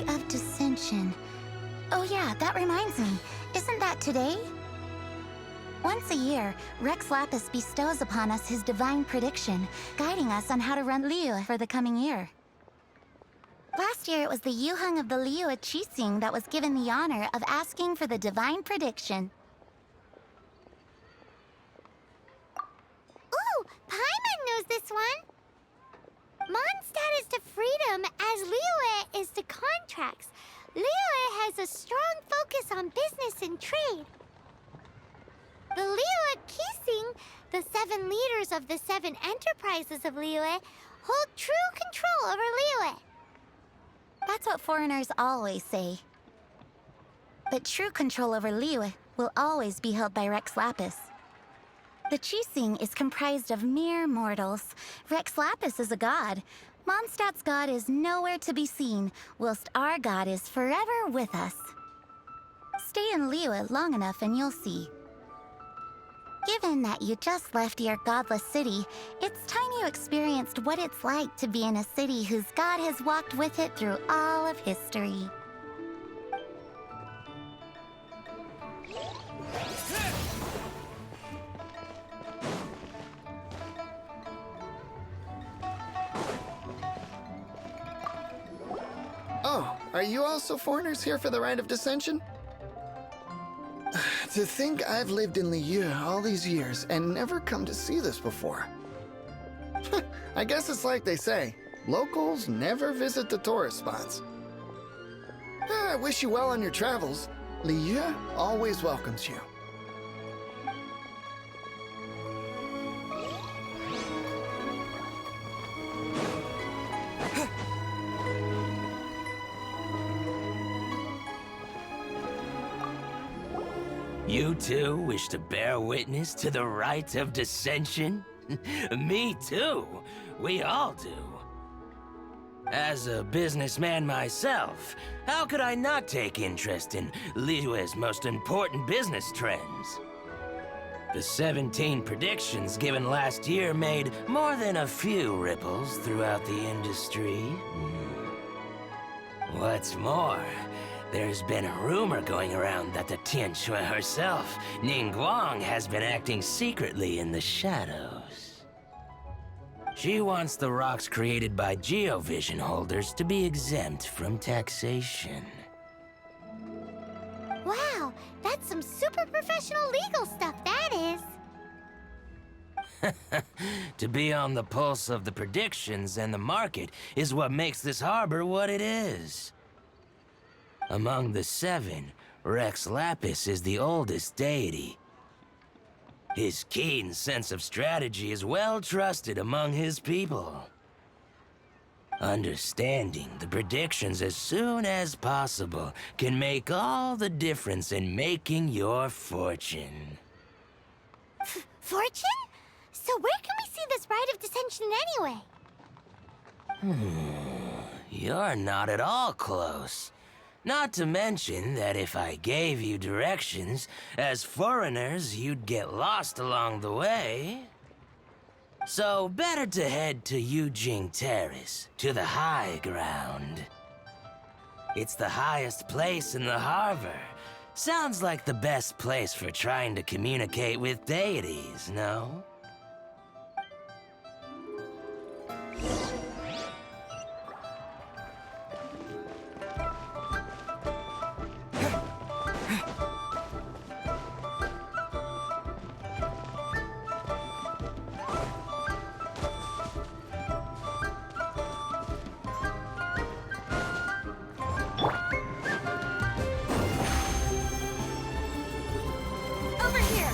Of dissension. Oh yeah, that reminds me. Isn't that today? Once a year, Rex Lapis bestows upon us his divine prediction, guiding us on how to run Liyue for the coming year. Last year, it was the Yuheng of the Liyue Qixing that was given the honor of asking for the divine prediction. Ooh, Paimon knows this one! Mondstadt is to freedom as Liyue is to contracts. Liyue has a strong focus on business and trade. The Liyue Qixing, the 7 leaders of the 7 enterprises of Liyue, hold true control over Liyue. That's what foreigners always say. But true control over Liyue will always be held by Rex Lapis. The Qixing is comprised of mere mortals. Rex Lapis is a god. Mondstadt's god is nowhere to be seen, whilst our god is forever with us. Stay in Liyue long enough and you'll see. Given that you just left your godless city, it's time you experienced what it's like to be in a city whose god has walked with it through all of history. Oh, are you also foreigners here for the Rite of Dissension? To think I've lived in Liyue all these years and never come to see this before. I guess it's like they say, locals never visit the tourist spots. I wish you well on your travels. Liyue always welcomes you. You too wish to bear witness to the rite of dissension? Me too. We all do. As a businessman myself, how could I not take interest in Liyue's most important business trends? The 17 predictions given last year made more than a few ripples throughout the industry. What's more, there's been a rumor going around that the Tianshui herself, Ningguang, has been acting secretly in the shadows. She wants the rocks created by Geovision holders to be exempt from taxation. Wow, that's some super professional legal stuff, that is. To be on the pulse of the predictions and the market is what makes this harbor what it is. Among the 7, Rex Lapis is the oldest deity. His keen sense of strategy is well trusted among his people. Understanding the predictions as soon as possible can make all the difference in making your fortune. Fortune? So where can we see this rite of dissension anyway? You're not at all close. Not to mention that if I gave you directions, as foreigners, you'd get lost along the way. So better to head to Yujing Terrace, to the high ground. It's the highest place in the harbor. Sounds like the best place for trying to communicate with deities, no? Over here!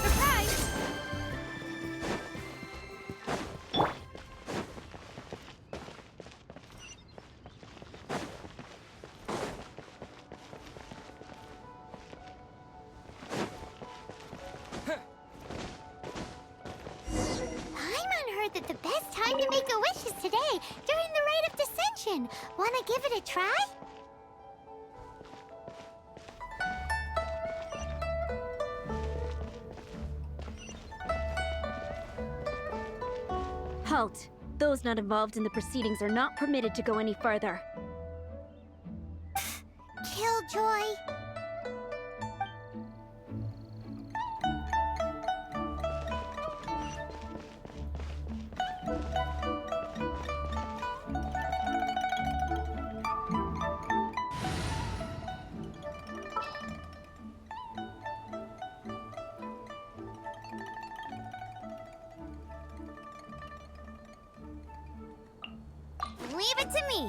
Surprise! Paimon heard that the best time to make a wish is today, during the rite of dissension. Wanna give it a try? Halt! Those not involved in the proceedings are not permitted to go any further. Killjoy. Leave it to me.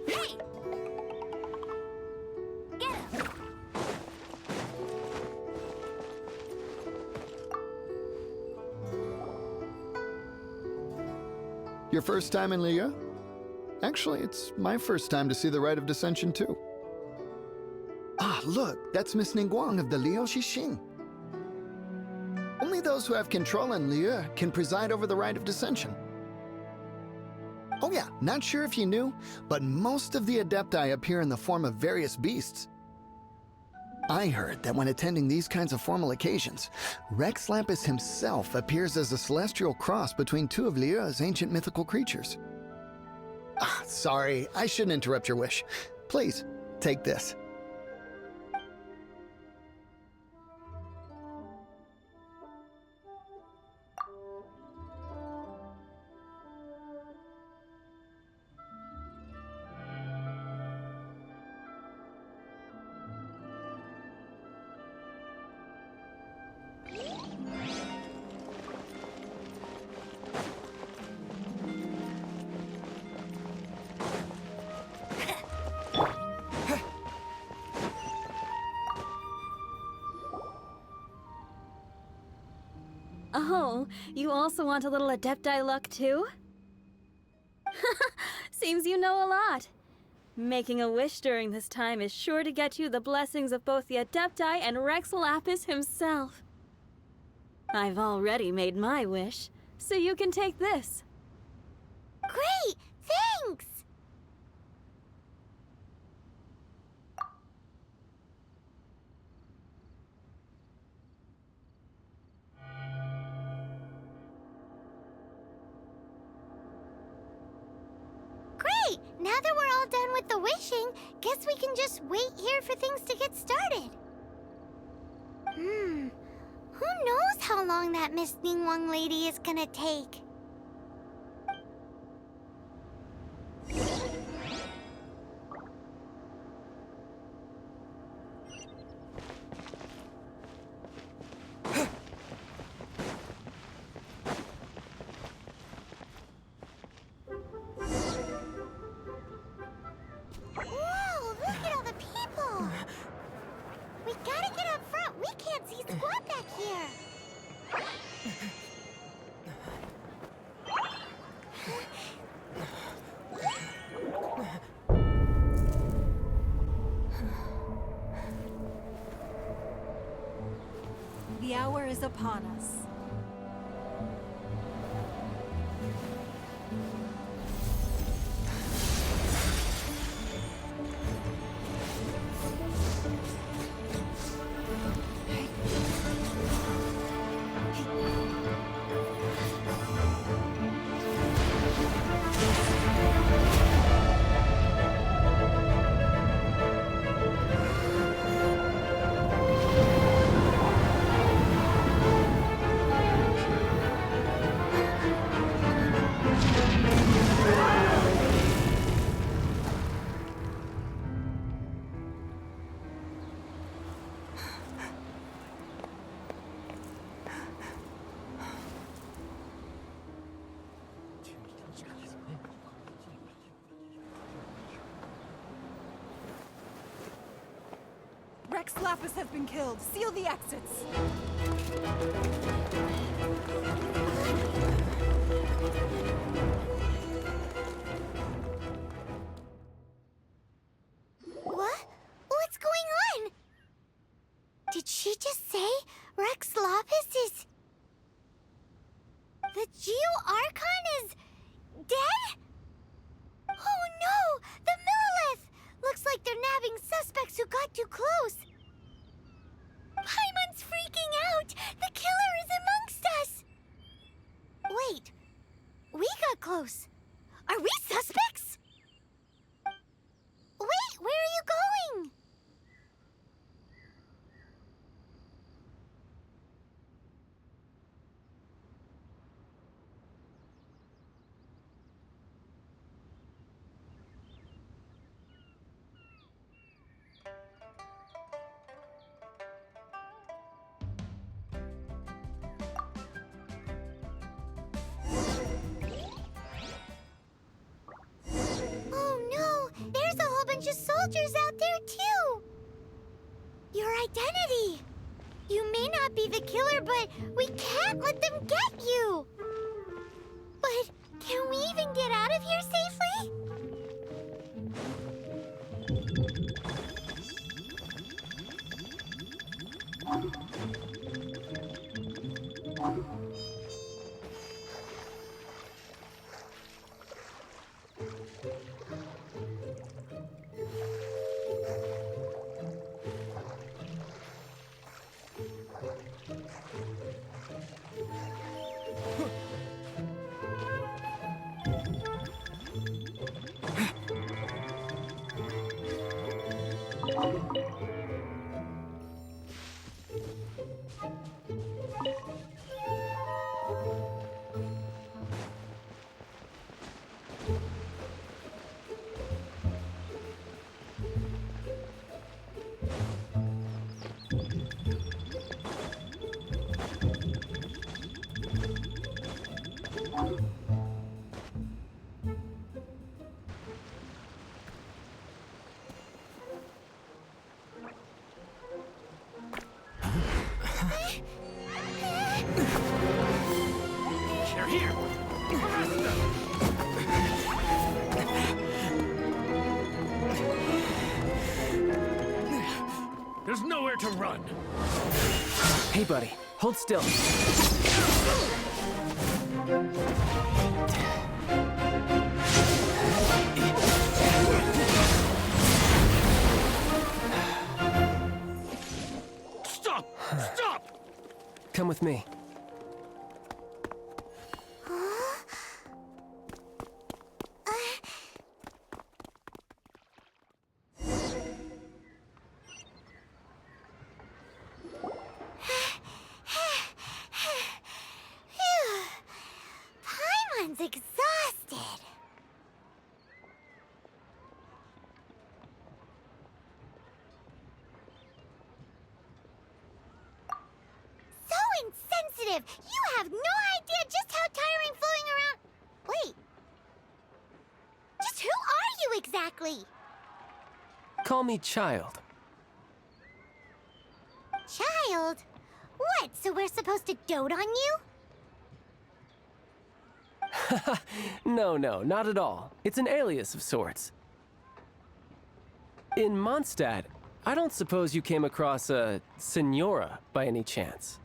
Hey! Get him! Your first time in Liyue? Actually, it's my first time to see the Rite of Dissension, too. Ah, look, that's Miss Ningguang of the Liu Xixing. Only those who have control in Liyue can preside over the Rite of Dissension. Oh yeah, not sure if you knew, but most of the Adepti appear in the form of various beasts. I heard that when attending these kinds of formal occasions, Rex Lapis himself appears as a celestial cross between two of Liyue's ancient mythical creatures. Ah, sorry, I shouldn't interrupt your wish. Please, take this. Oh, you also want a little Adepti luck too? Seems you know a lot. Making a wish during this time is sure to get you the blessings of both the Adepti and Rex Lapis himself. I've already made my wish, so you can take this. Great! Thanks! Great! Now that we're all done with the wishing, guess we can just wait here for things to get started. Who knows how long that Miss Ningguang lady is gonna take? Whoa, look at all the people! We gotta get up front. We can't see squat back here. The hour is upon us. Rex Lapis has been killed. Seal the exits. What? What's going on? Did she just say Rex Lapis is... The Geo-Archon is... dead? Oh no! The Millilith! Looks like they're nabbing suspects who got too close. Paimon's freaking out! The killer is amongst us! Wait. We got close. Are we suspects? Wait, where are you going? Bunch of soldiers out there too! Your identity! You may not be the killer, but we can't let them get you! But can we even get out of here safely? They're here! Arrest them! There's nowhere to run! Hey, buddy. Hold still. Stop! Stop! Come with me. sensitive. You have no idea just how tiring fooling around... Wait. Just who are you exactly? Call me Child. Child? What, so we're supposed to dote on you? No, not at all. It's an alias of sorts. In Mondstadt, I don't suppose you came across a Senora by any chance.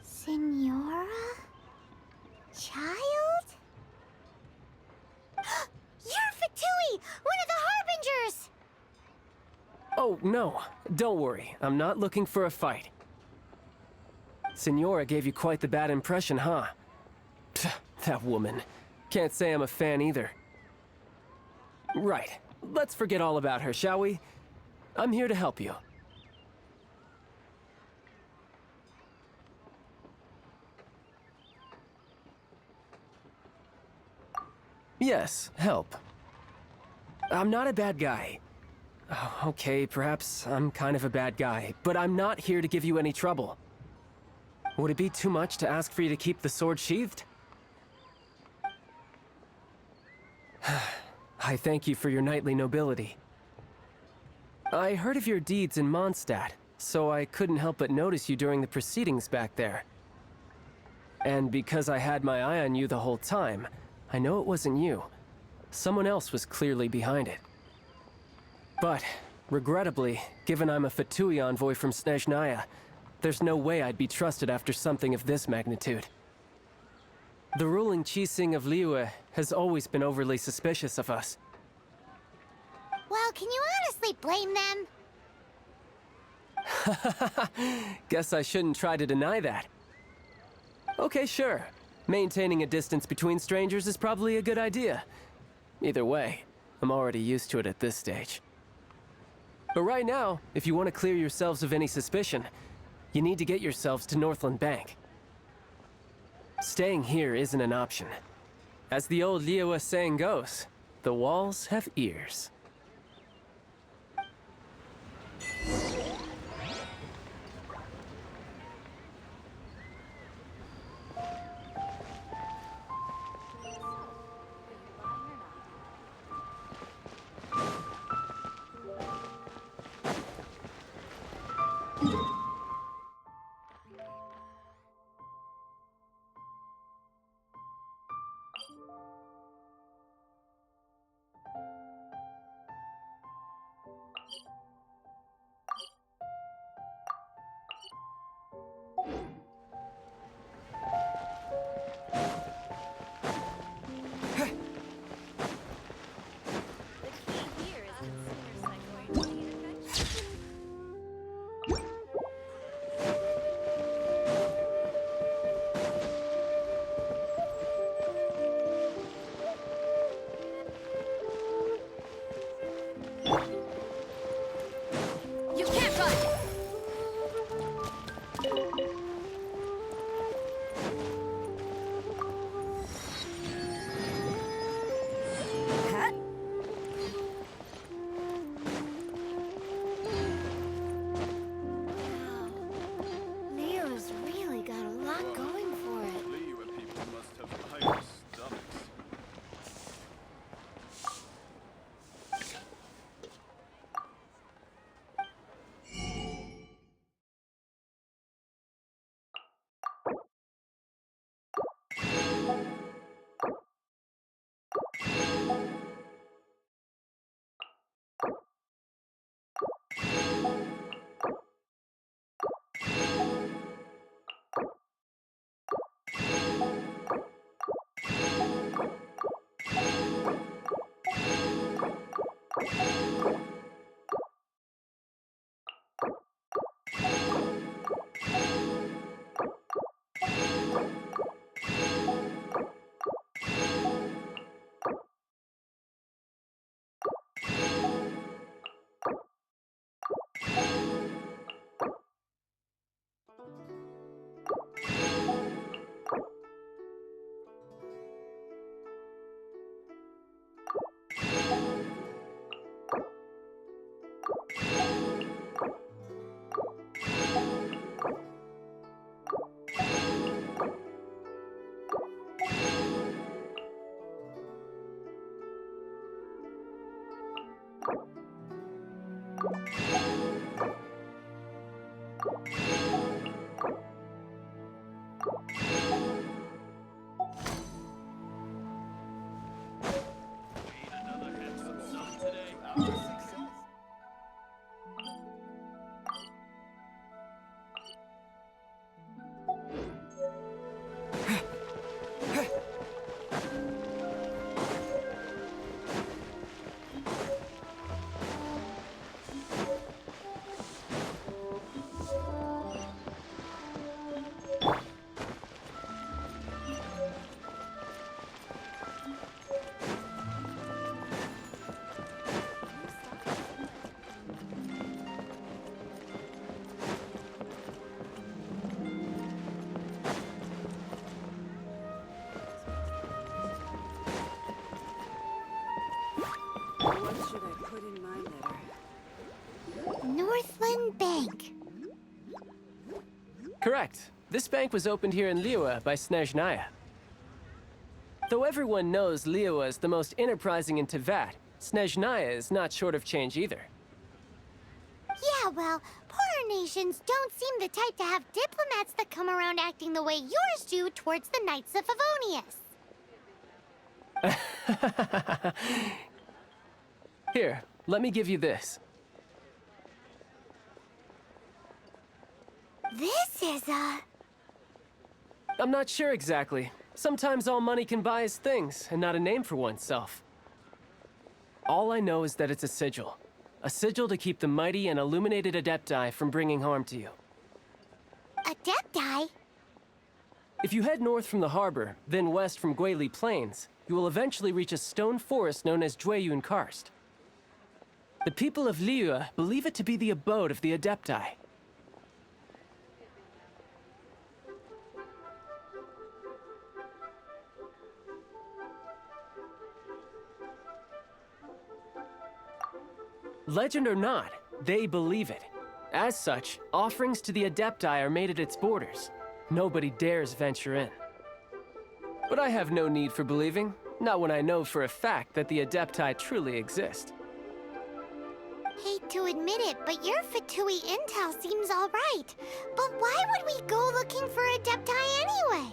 Senora? Child? You're Fatui, one of the Harbingers! Oh, no. Don't worry. I'm not looking for a fight. Senora gave you quite the bad impression, huh? Pfft, that woman. Can't say I'm a fan either. Right. Let's forget all about her, shall we? I'm here to help you. Yes, help. I'm not a bad guy. Oh, okay, perhaps I'm kind of a bad guy, but I'm not here to give you any trouble. Would it be too much to ask for you to keep the sword sheathed? I thank you for your knightly nobility. I heard of your deeds in Mondstadt, so I couldn't help but notice you during the proceedings back there. And because I had my eye on you the whole time, I know it wasn't you. Someone else was clearly behind it. But, regrettably, given I'm a Fatui envoy from Snezhnaya, there's no way I'd be trusted after something of this magnitude. The ruling Qixing of Liyue has always been overly suspicious of us. Well, can you honestly blame them? Guess I shouldn't try to deny that. Okay, sure. Maintaining a distance between strangers is probably a good idea. Either way, I'm already used to it at this stage. But right now, if you want to clear yourselves of any suspicion, you need to get yourselves to Northland Bank. Staying here isn't an option. As the old Liyue saying goes, the walls have ears. Leo's really got a lot going for it. Liyue people must have iron stomachs. Northland Bank. Correct. This bank was opened here in Liyue by Snezhnaya. Though everyone knows Liyue is the most enterprising in Teyvat, Snezhnaya is not short of change either. Yeah, well, poorer nations don't seem the type to have diplomats that come around acting the way yours do towards the Knights of Favonius. Here, let me give you this. This is I'm not sure exactly. Sometimes all money can buy is things, and not a name for oneself. All I know is that it's a sigil. A sigil to keep the mighty and illuminated Adepti from bringing harm to you. Adepti? If you head north from the harbor, then west from Guili Plains, you will eventually reach a stone forest known as Jueyun Karst. The people of Liyue believe it to be the abode of the Adepti. Legend or not, they believe it. As such, offerings to the Adepti are made at its borders. Nobody dares venture in. But I have no need for believing, not when I know for a fact that the Adepti truly exist. Hate to admit it, but your Fatui intel seems alright. But why would we go looking for Adepti anyway?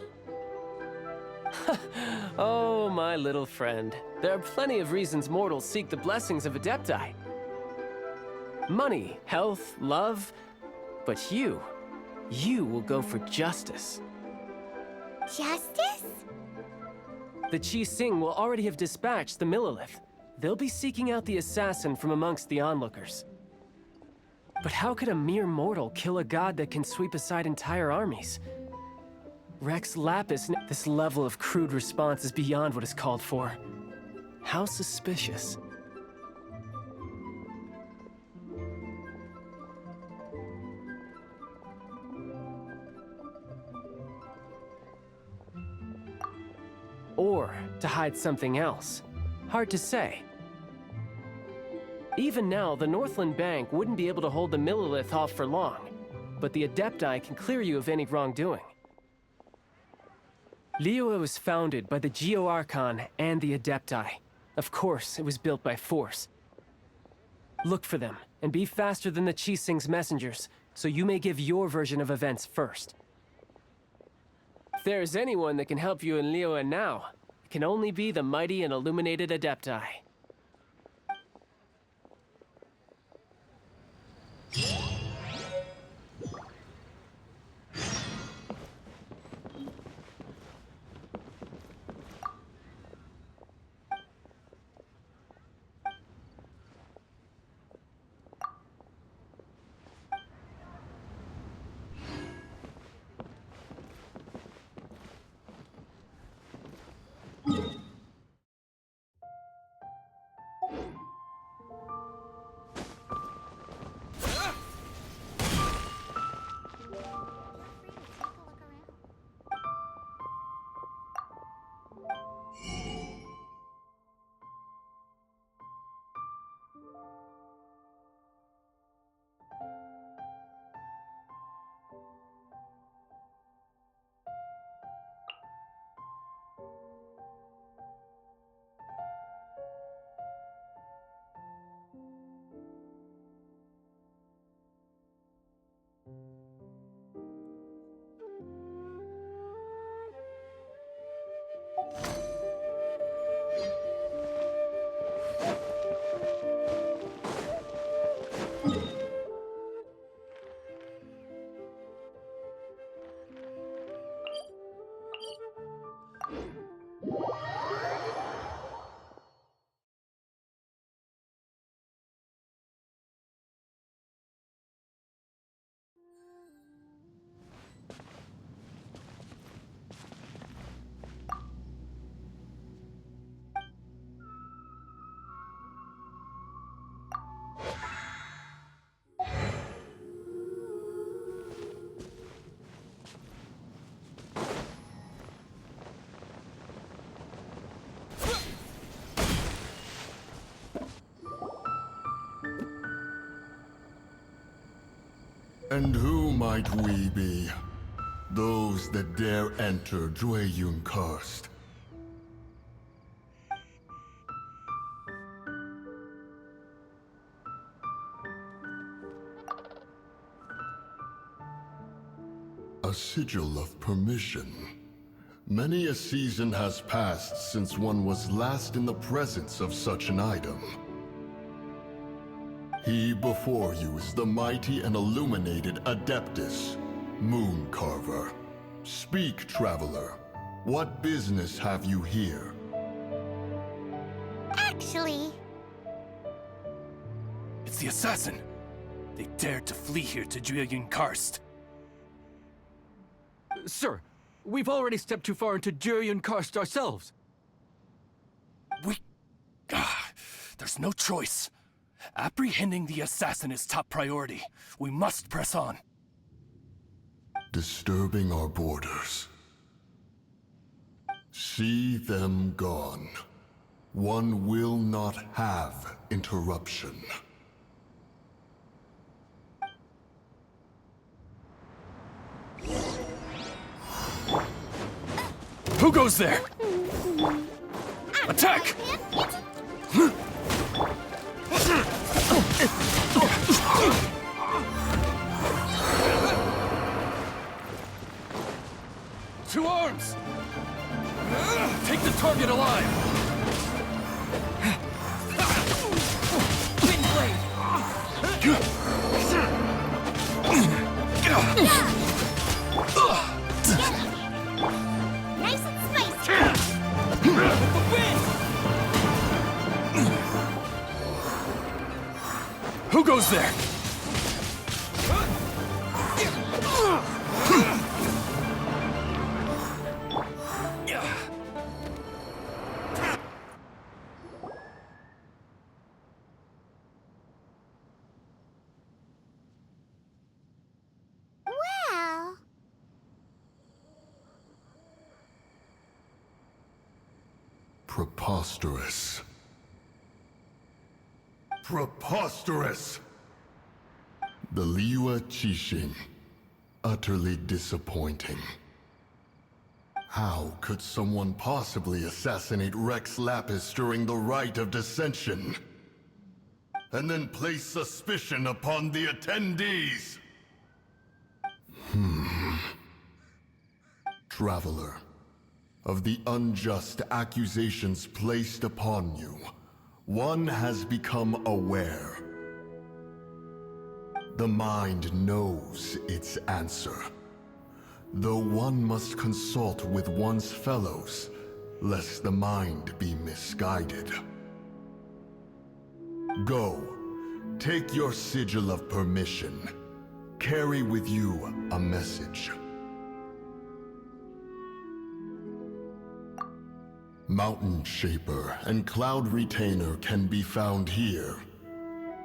Oh, my little friend. There are plenty of reasons mortals seek the blessings of Adepti. Money, health, love. But you will go for justice. Justice? The Qi Sing will already have dispatched the Millilith. They'll be seeking out the assassin from amongst the onlookers. But how could a mere mortal kill a god that can sweep aside entire armies? Rex Lapis, this level of crude response is beyond what is called for. How suspicious. Or to hide something else. Hard to say. Even now, the Northland Bank wouldn't be able to hold the Millilith off for long, but the Adepti can clear you of any wrongdoing. Liyue was founded by the Geo-Archon and the Adepti. Of course, it was built by force. Look for them, and be faster than the Qi Sing's messengers, so you may give your version of events first. If there is anyone that can help you in Liyue now, it can only be the mighty and illuminated Adepti. And who might we be? Those that dare enter Jueyun Karst. A sigil of permission. Many a season has passed since one was last in the presence of such an item. He before you is the mighty and illuminated Adeptus, Moon Carver. Speak, traveler. What business have you here? Actually, It's the assassin. They dared to flee here to Jueyun Karst. Sir, we've already stepped too far into Jueyun Karst ourselves. There's no choice. Apprehending the assassin is top priority. We must press on. Disturbing our borders. See them gone. One will not have interruption. Who goes there? Attack! To arms! Take the target alive! Wind blade! nice and spicy. Who goes there? Well, Preposterous. Preposterous! The Liyue Qixing. Utterly disappointing. How could someone possibly assassinate Rex Lapis during the Rite of Dissension? And then place suspicion upon the attendees? Traveler, of the unjust accusations placed upon you, one has become aware. The mind knows its answer, though one must consult with one's fellows, lest the mind be misguided. Go, take your sigil of permission. Carry with you a message. Mountain Shaper and Cloud Retainer can be found here.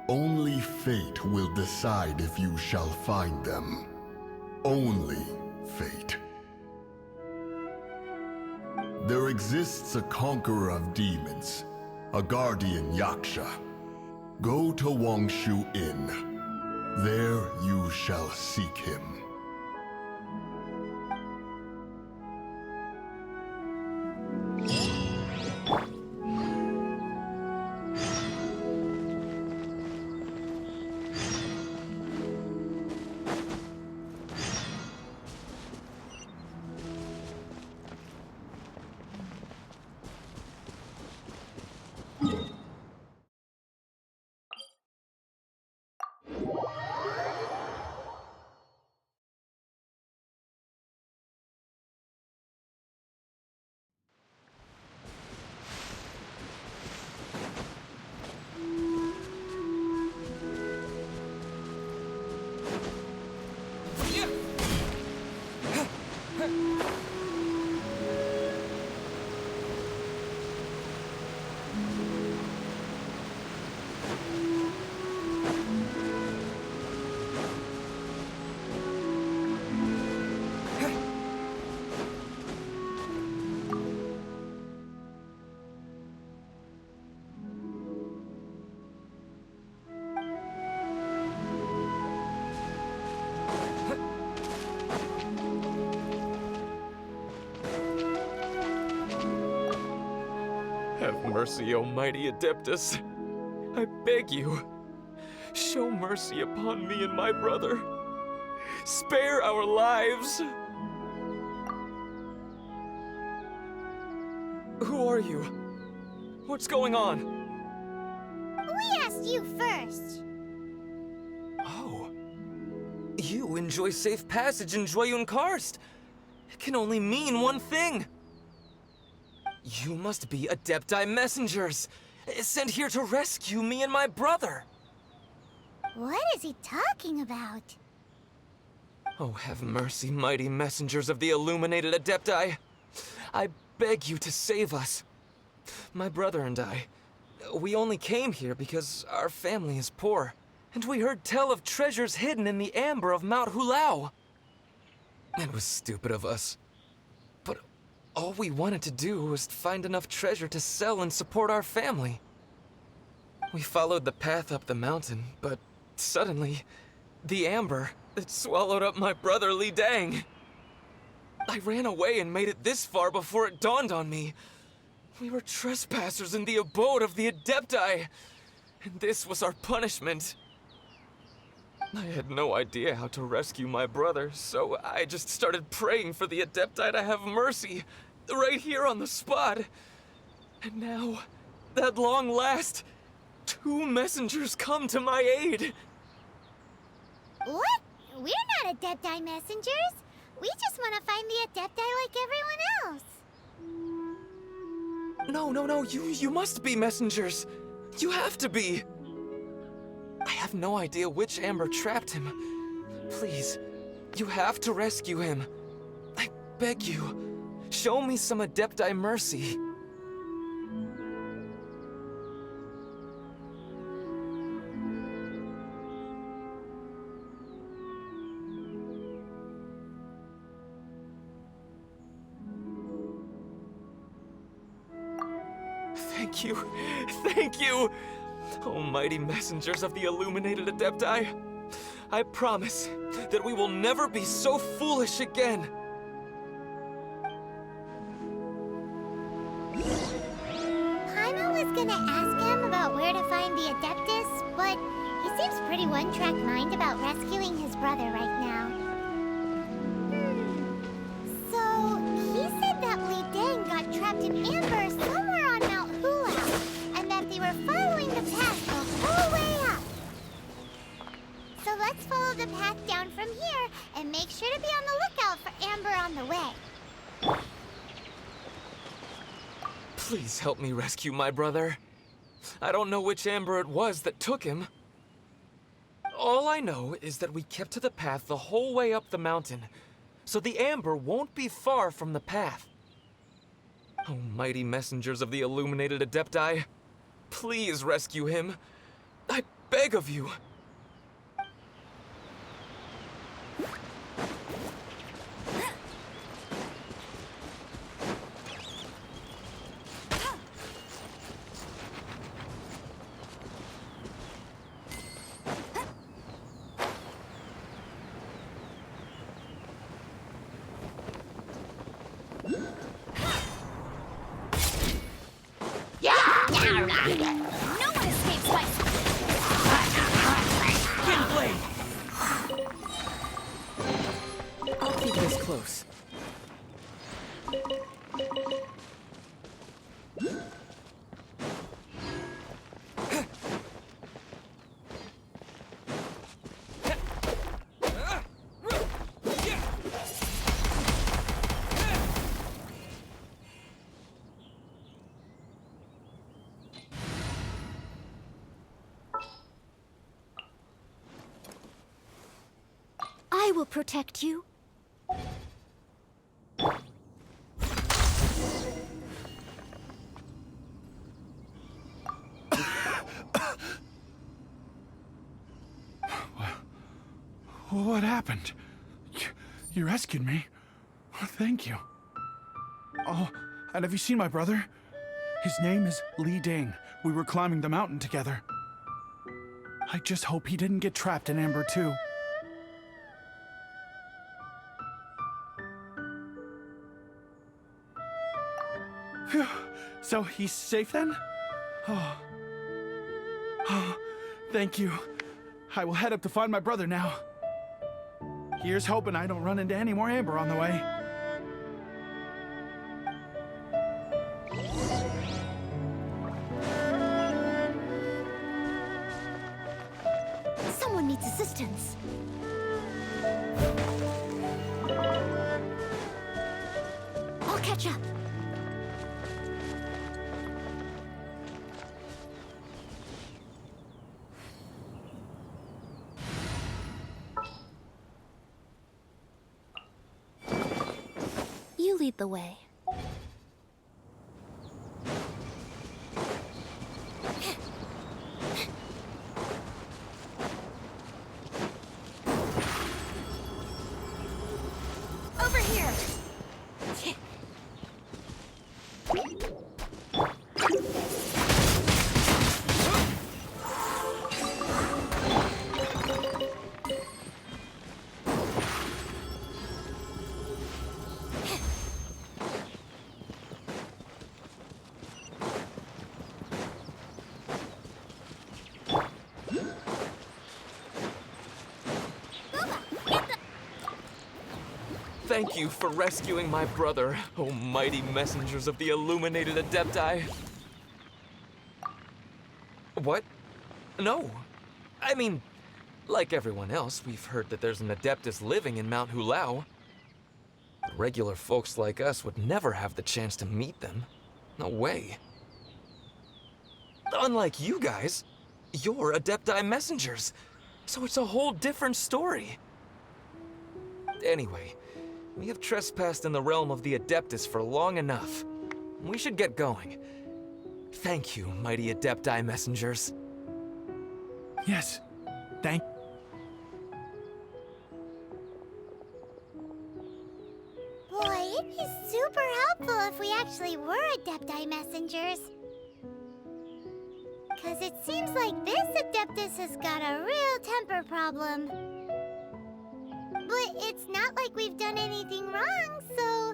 Only fate will decide if you shall find them. Only fate. There exists a conqueror of demons, a guardian Yaksha. Go to Wangshu Inn. There you shall seek him. mercy, O mighty Adeptus. I beg you, show mercy upon me and my brother. Spare our lives. Who are you? What's going on? We asked you first. Oh. You enjoy safe passage in Joyun Karst. It can only mean one thing. You must be Adepti messengers, sent here to rescue me and my brother. What is he talking about? Oh, have mercy, mighty messengers of the illuminated Adepti. I beg you to save us. My brother and I, we only came here because our family is poor, and we heard tell of treasures hidden in the amber of Mount Hulao. It was stupid of us. But all we wanted to do was find enough treasure to sell and support our family. We followed the path up the mountain, but suddenly, the amber, it swallowed up my brother Li Dang. I ran away and made it this far before it dawned on me. We were trespassers in the abode of the Adepti, and this was our punishment. I had no idea how to rescue my brother, so I just started praying for the Adepti to have mercy, right here on the spot. And now, at long last, 2 messengers come to my aid. What? We're not Adepti messengers. We just want to find the Adepti like everyone else. No, you must be messengers. You have to be. I have no idea which amber trapped him. Please, you have to rescue him. I beg you, show me some Adepti mercy. Thank you. Thank you! Almighty messengers of the illuminated Adepti, I promise that we will never be so foolish again. Paimon was gonna ask him about where to find the Adeptus, but he seems pretty one-track mind about rescuing his brother right now. So, he said that Li Dang got trapped in amber somewhere on Mount Hulao, and that they were following the path the whole way up. So let's follow the path down from here, and make sure to be on the lookout for amber on the way. Please help me rescue my brother. I don't know which amber it was that took him. All I know is that we kept to the path the whole way up the mountain, so the amber won't be far from the path. Oh, mighty messengers of the illuminated Adepti, please rescue him. I beg of you. No one escapes my... I'll keep this close. I will protect you. What happened? You rescued me. Thank you. Oh, and have you seen my brother? His name is Li Dang. We were climbing the mountain together. I just hope he didn't get trapped in Amber too. Phew. So he's safe then? Oh. Oh, thank you. I will head up to find my brother now. Here's hoping I don't run into any more Amber on the way. Someone needs assistance. I'll catch up. You lead the way. Over here. Thank you for rescuing my brother, oh mighty messengers of the illuminated Adepti. What? No. I mean, like everyone else, we've heard that there's an Adeptus living in Mount Hulao. Regular folks like us would never have the chance to meet them. No way. Unlike you guys, you're Adepti messengers, so it's a whole different story. Anyway, we have trespassed in the realm of the Adeptus for long enough. We should get going. Thank you, mighty Adepti messengers. Yes, thank. Boy, it'd be super helpful if we actually were Adepti messengers. Cause it seems like this Adeptus has got a real temper problem. But it's not like we've done anything wrong, so...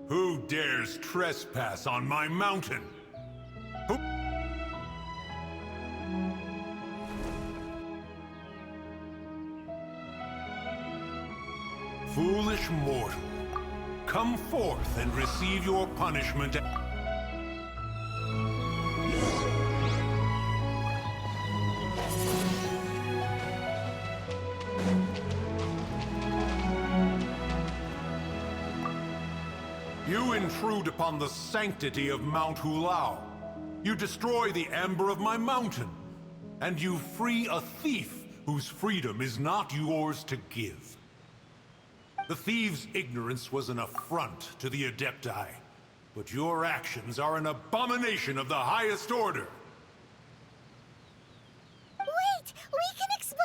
Who dares trespass on my mountain? Who... Foolish mortal, come forth and receive your punishment. You intrude upon the sanctity of Mount Hulao. You destroy the amber of my mountain. And you free a thief whose freedom is not yours to give. The thief's ignorance was an affront to the Adepti, but your actions are an abomination of the highest order. Wait! We can explain!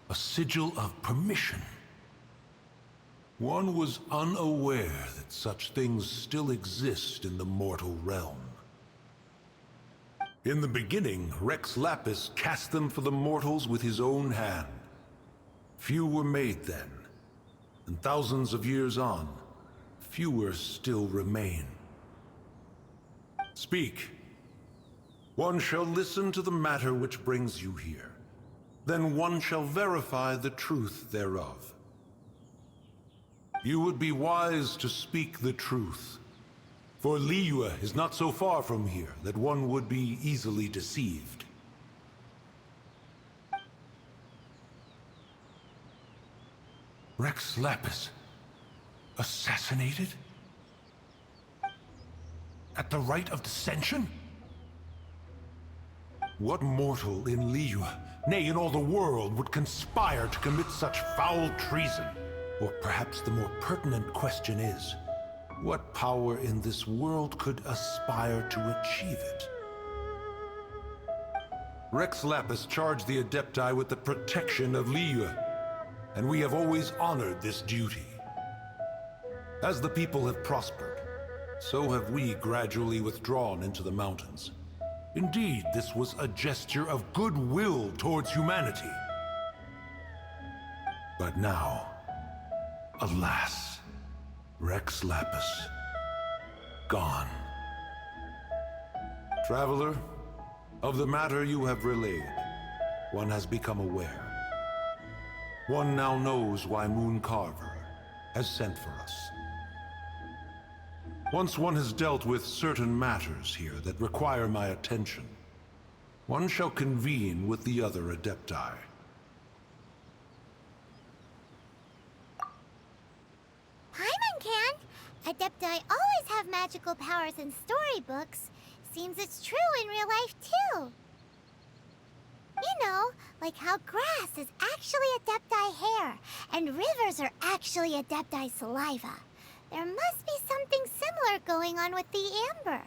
A sigil of permission. One was unaware that such things still exist in the mortal realm. In the beginning, Rex Lapis cast them for the mortals with his own hand. Few were made then, and thousands of years on, fewer still remain. Speak. One shall listen to the matter which brings you here. Then one shall verify the truth thereof. You would be wise to speak the truth. For Liyue is not so far from here that one would be easily deceived. Rex Lapis, assassinated? At the rite of dissension? What mortal in Liyue, nay in all the world, would conspire to commit such foul treason? Or perhaps the more pertinent question is, what power in this world could aspire to achieve it? Rex Lapis charged the Adepti with the protection of Liyue, and we have always honored this duty. As the people have prospered, so have we gradually withdrawn into the mountains. Indeed, this was a gesture of goodwill towards humanity. But now, alas, Rex Lapis, gone. Traveler, of the matter you have relayed, one has become aware. One now knows why Moon Carver has sent for us. Once one has dealt with certain matters here that require my attention, one shall convene with the other Adepti. Paimon can! Adepti always have magical powers in storybooks. Seems it's true in real life, too. You know, like how grass is actually Adepti hair, and rivers are actually Adepti saliva. There must be something similar going on with the amber.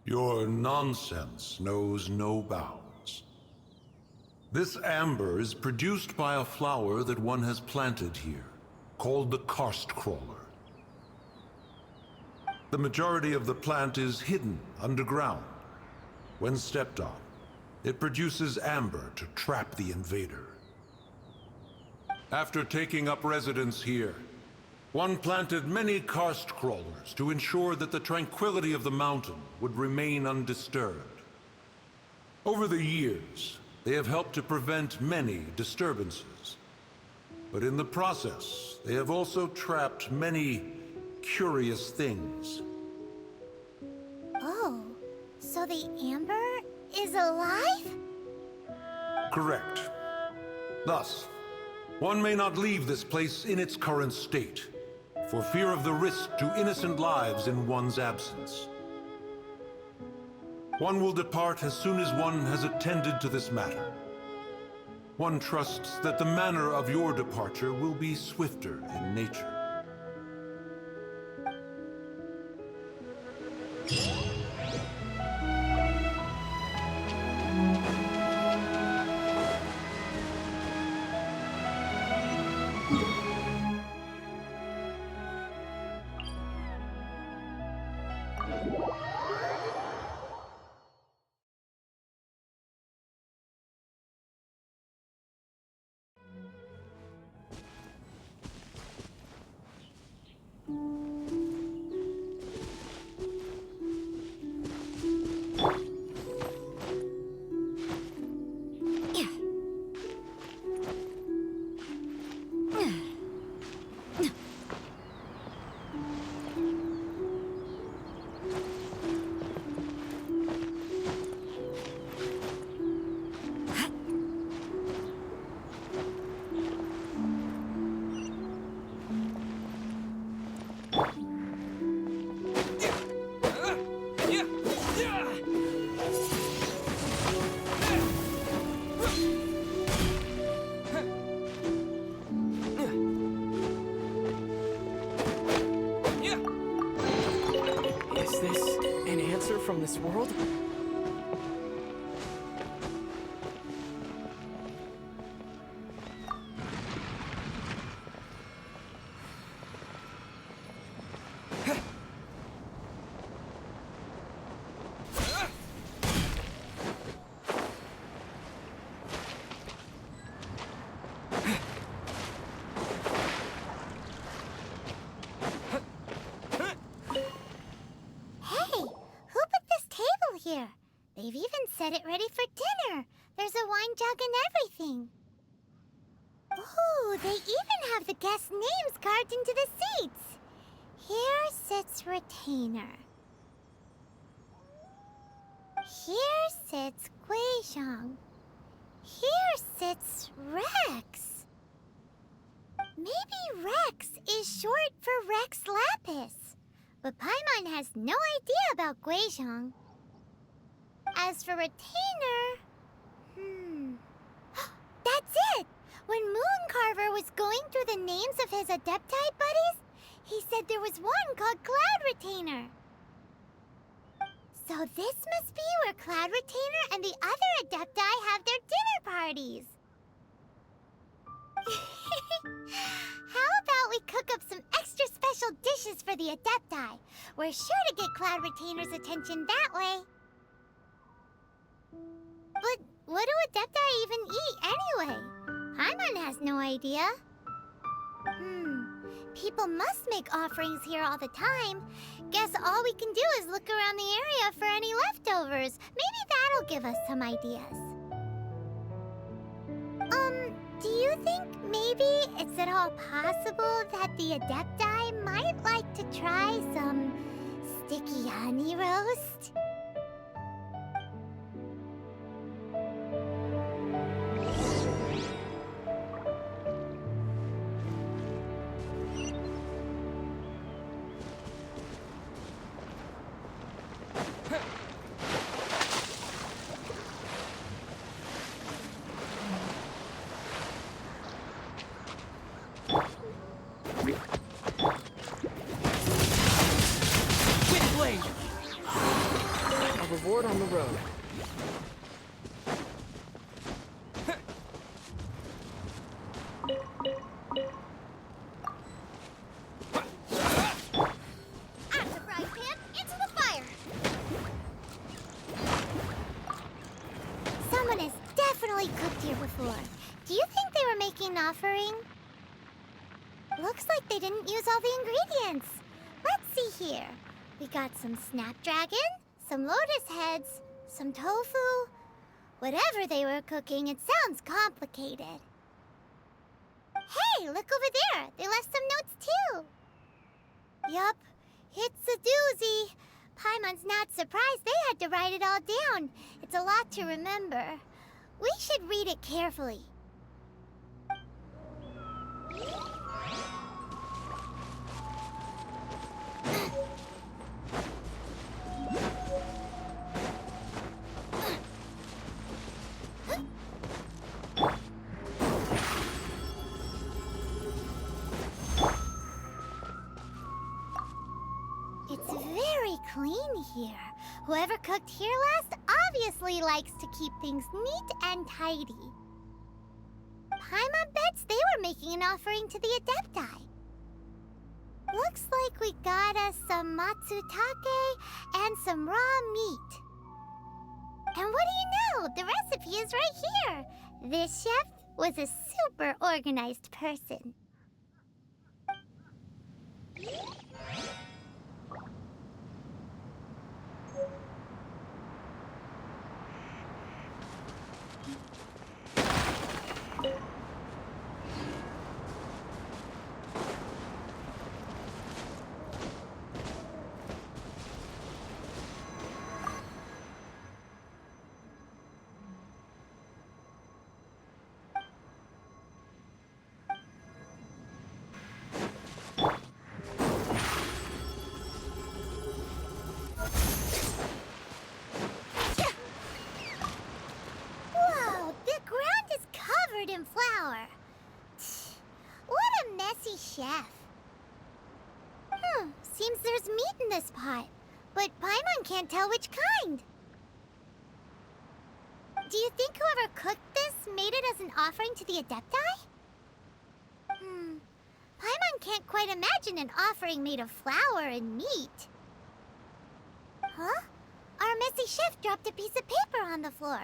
Your nonsense knows no bounds. This amber is produced by a flower that one has planted here, called the karst crawler. The majority of the plant is hidden underground. When stepped on, it produces amber to trap the invader. After taking up residence here, one planted many karst crawlers to ensure that the tranquility of the mountain would remain undisturbed. Over the years, they have helped to prevent many disturbances. But in the process, they have also trapped many curious things. Oh, so the amber is alive? Correct. Thus, one may not leave this place in its current state, for fear of the risk to innocent lives in one's absence. One will depart as soon as one has attended to this matter. One trusts that the manner of your departure will be swifter in nature. Is this an answer from this world? Here. They've even set it ready for dinner. There's a wine jug and everything. Ooh, they even have the guests' names carved into the seats. Here sits Retainer. Here sits Guizhong. Here sits Rex. Maybe Rex is short for Rex Lapis. But Paimon has no idea about Guizhong. As for Retainer... That's it! When Mooncarver was going through the names of his Adepti buddies, he said there was one called Cloud Retainer. So this must be where Cloud Retainer and the other Adepti have their dinner parties. How about we cook up some extra special special dishes for the Adepti. We're sure to get Cloud Retainer's attention that way. But what do Adepti even eat anyway? Paimon has no idea. People must make offerings here all the time. Guess all we can do is look around the area for any leftovers. Maybe that'll give us some ideas. Do you think maybe it's at all possible that the Adepti might like to try some sticky honey roast? A reward on the road. Out of the frying pan, into the fire! Someone has definitely cooked here before. Do you think they were making an offering? Looks like they didn't use all the ingredients. Let's see here. We got some snapdragon, some lotus heads, some tofu. Whatever they were cooking, it sounds complicated. Hey, look over there. They left some notes too. Yup, it's a doozy. Paimon's not surprised they had to write it all down. It's a lot to remember. We should read it carefully. It's very clean here. Whoever cooked here last obviously likes to keep things neat and tidy. Paimon bets they were making an offering to the Adepti. Looks like we got us some matsutake and some raw meat. And what do you know? The recipe is right here. This chef was a super organized person. Whoa, the ground is covered in flour. What a messy chef. Seems there's meat in this pot, but Paimon can't tell which kind. Do you think whoever cooked this made it as an offering to the Adepti? Paimon can't quite imagine an offering made of flour and meat. Huh? Our messy chef dropped a piece of paper on the floor.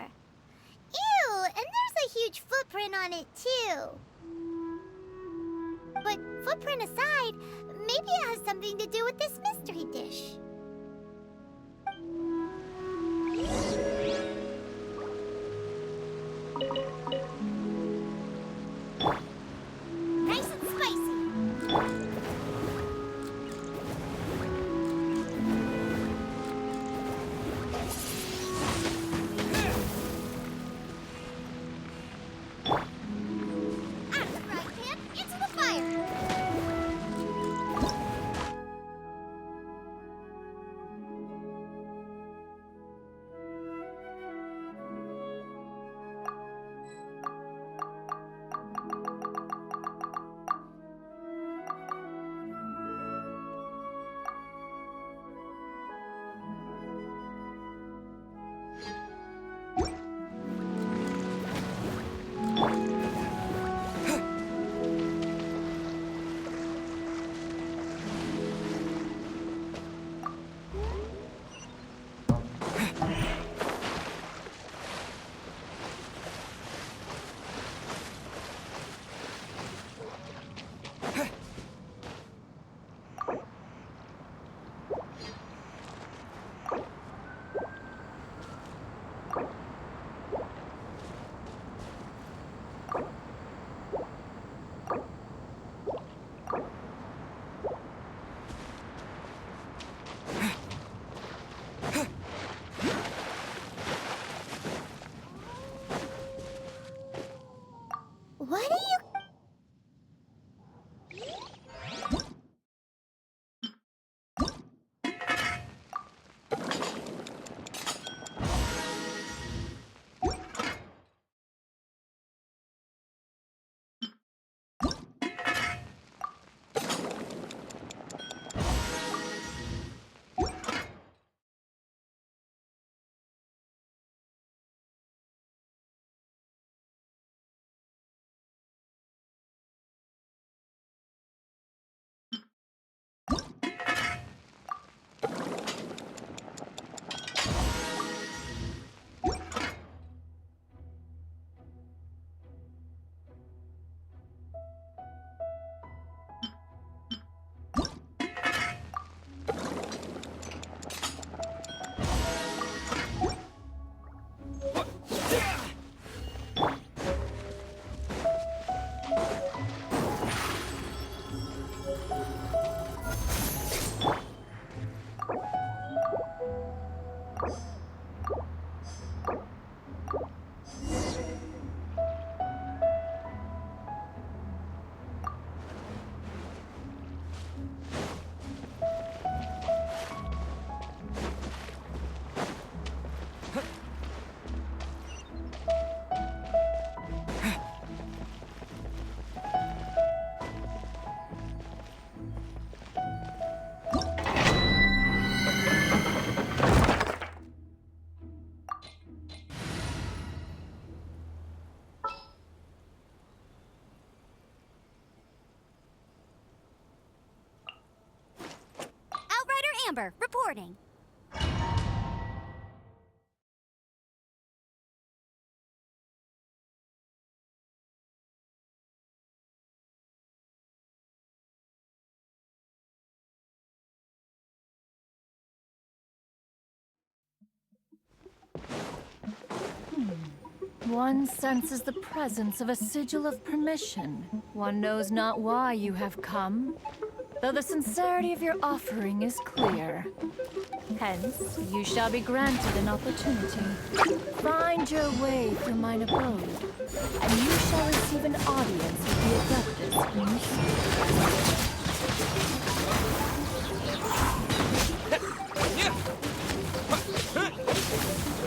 Ew, and there's a huge footprint on it too. But footprint aside, maybe it has something to do with this mystery dish. Nice and spicy. Out of the frying pan, into the fire. What are you... Amber, reporting. One senses the presence of a sigil of permission. One knows not why you have come, though the sincerity of your offering is clear. Hence, you shall be granted an opportunity. Find your way through mine abode, and you shall receive an audience with the Adeptus whom you seek.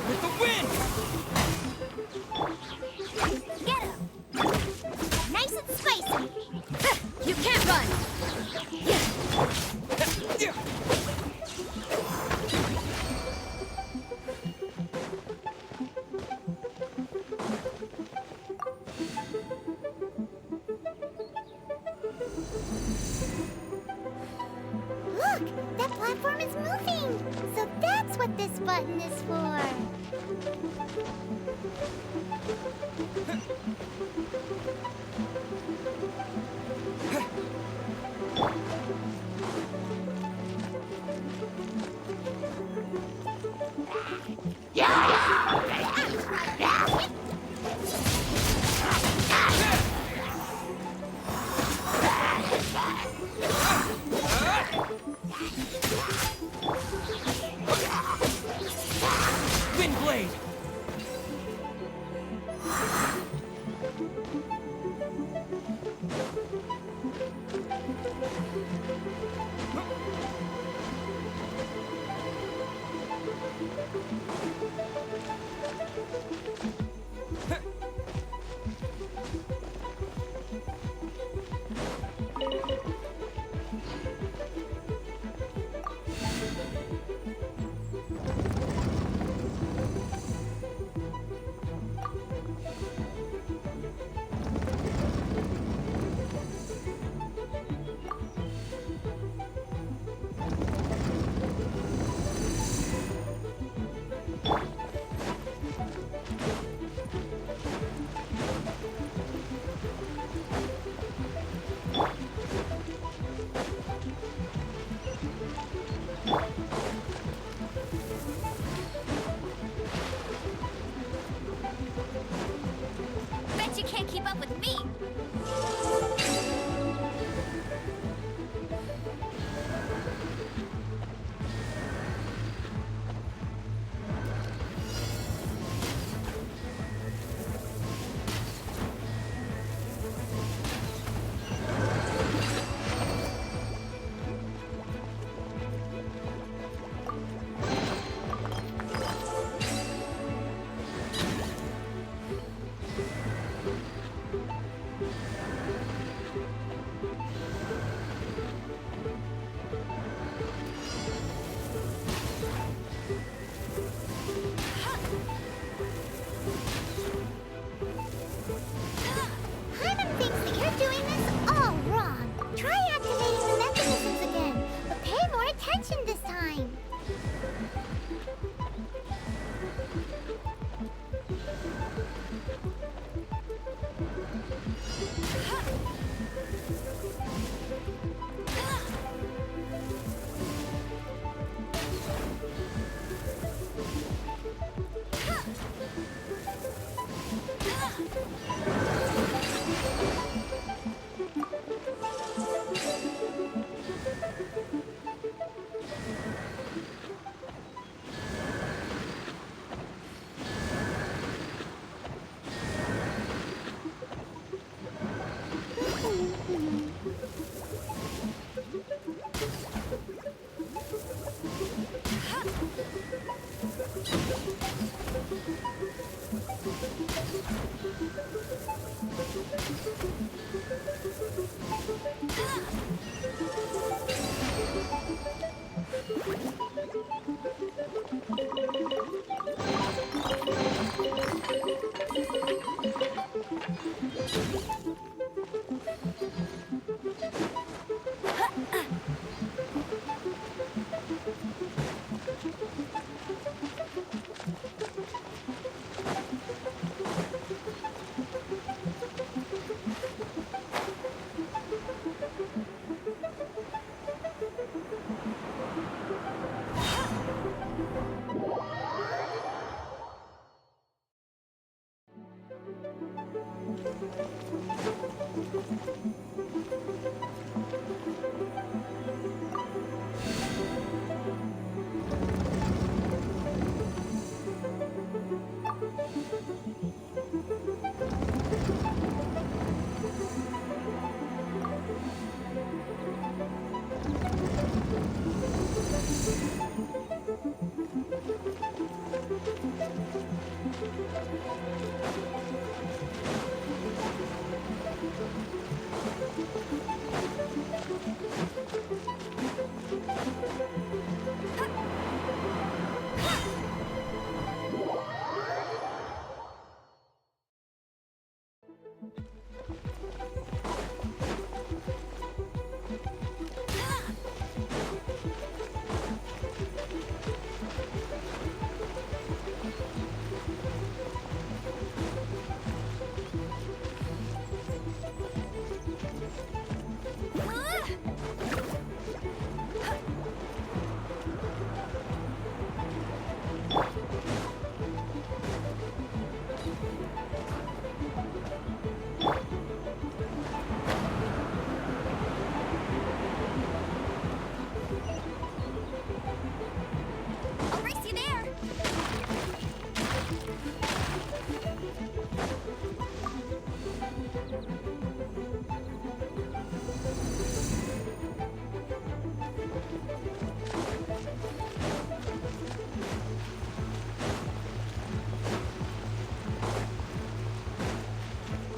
With the wind! Get him! Nice and spicy! You can't run! Look! That platform is moving! So that's what this button is for! Wind blade! Paimon thinks that you're doing this all wrong. Try activating the mechanisms again, but pay more attention this time.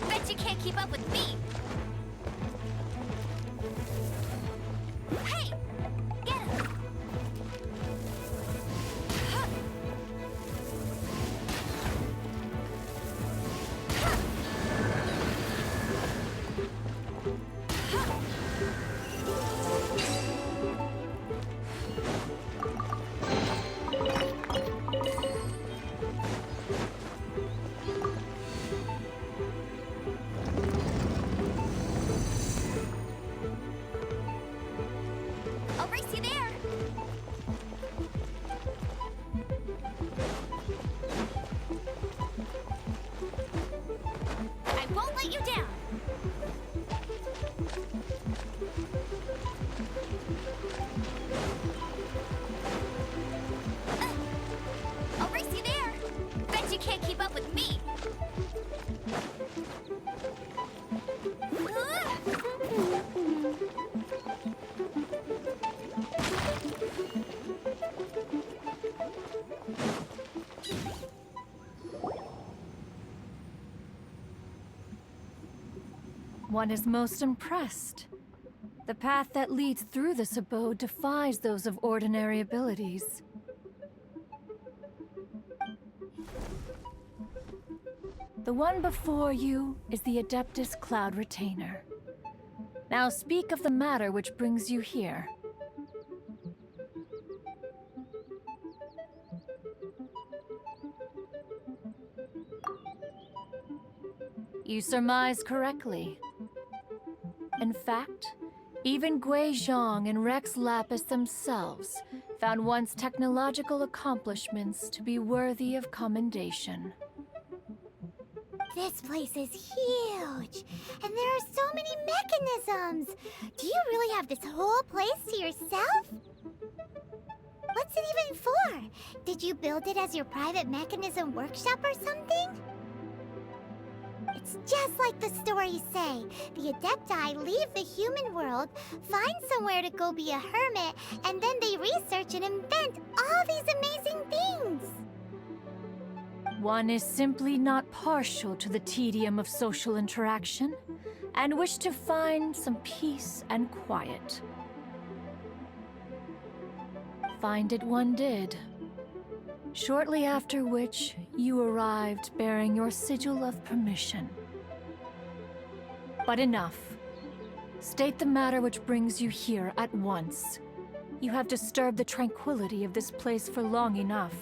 Bet you can't keep up with me. Hey, get him. One is most impressed. The path that leads through this abode defies those of ordinary abilities. The one before you is the Adeptus Cloud Retainer. Now speak of the matter which brings you here. You surmise correctly. In fact, even Gui Zhang and Rex Lapis themselves found one's technological accomplishments to be worthy of commendation. This place is huge, and there are so many mechanisms. Do you really have this whole place to yourself? What's it even for? Did you build it as your private mechanism workshop or something? It's just like the stories say. The Adepti leave the human world, find somewhere to go be a hermit, and then they research and invent all these amazing things. One is simply not partial to the tedium of social interaction, and wished to find some peace and quiet. Find it one did. Shortly after which, you arrived bearing your sigil of permission. But enough. State the matter which brings you here at once. You have disturbed the tranquility of this place for long enough.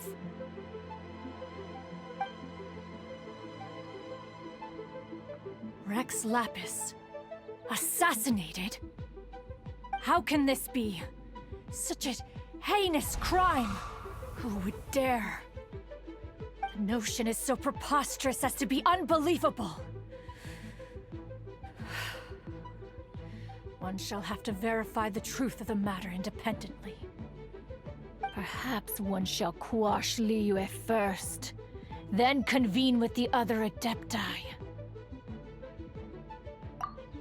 Rex Lapis. Assassinated? How can this be? Such a heinous crime! Who would dare? The notion is so preposterous as to be unbelievable. One shall have to verify the truth of the matter independently. Perhaps one shall quash Liyue first, then convene with the other Adepti.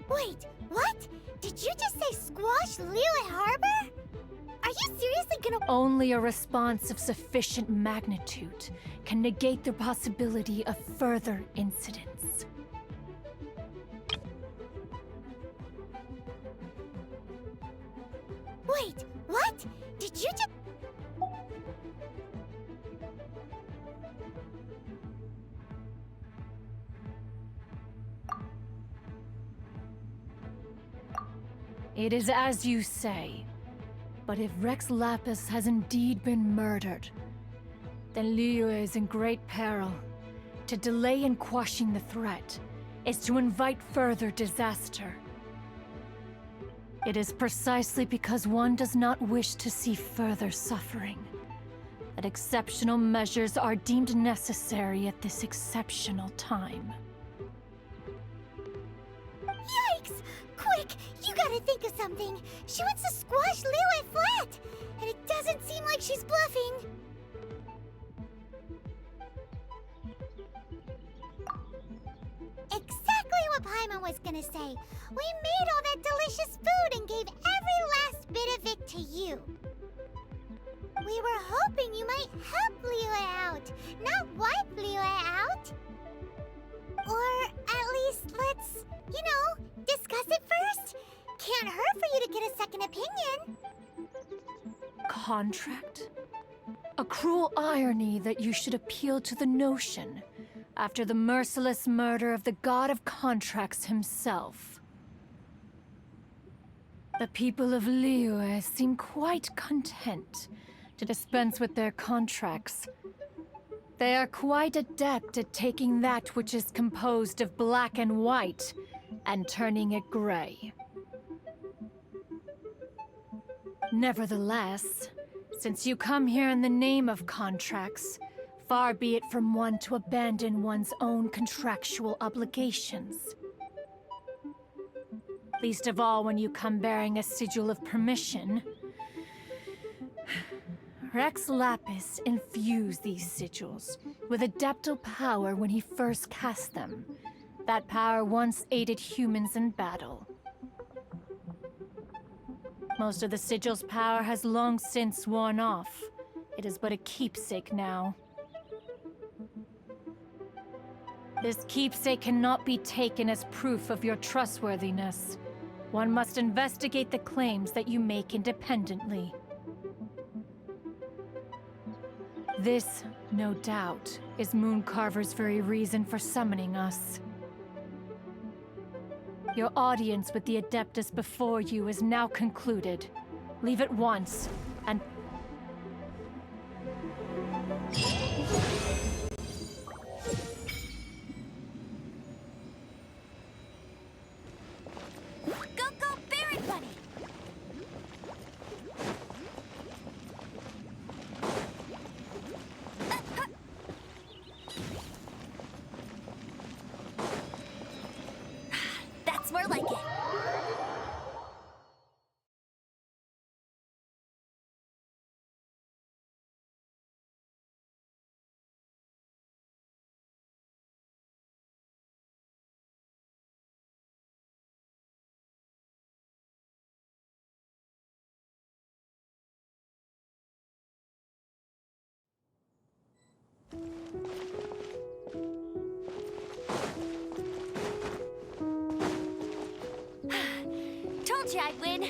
Wait, what? Did you just say squash Liyue Harbor? Are you seriously gonna— Only a response of sufficient magnitude can negate the possibility of further incidents. Wait, what? Did you just— It is as you say. But if Rex Lapis has indeed been murdered, then Liyue is in great peril. To delay in quashing the threat is to invite further disaster. It is precisely because one does not wish to see further suffering that exceptional measures are deemed necessary at this exceptional time. Yikes! Quick! You gotta think of something! She wants to squash Liyue flat! And it doesn't seem like she's bluffing! Exactly what Paimon was gonna say! We made all that delicious food and gave every last bit of it to you! We were hoping you might help Liyue out, not wipe Liyue out! Or at least let's, discuss it first. Can't hurt for you to get a second opinion. Contract? A cruel irony that you should appeal to the notion after the merciless murder of the god of contracts himself. The people of Liyue seem quite content to dispense with their contracts. They are quite adept at taking that which is composed of black and white and turning it gray. Nevertheless, since you come here in the name of contracts, far be it from one to abandon one's own contractual obligations. Least of all when you come bearing a sigil of permission. Rex Lapis infused these sigils with adeptal power when he first cast them. That power once aided humans in battle. Most of the sigil's power has long since worn off. It is but a keepsake now. This keepsake cannot be taken as proof of your trustworthiness. One must investigate the claims that you make independently. This, no doubt, is Mooncarver's very reason for summoning us. Your audience with the Adeptus before you is now concluded. Leave at once, and... Go, go, Barret Bunny! That's more like it. Told you I'd win.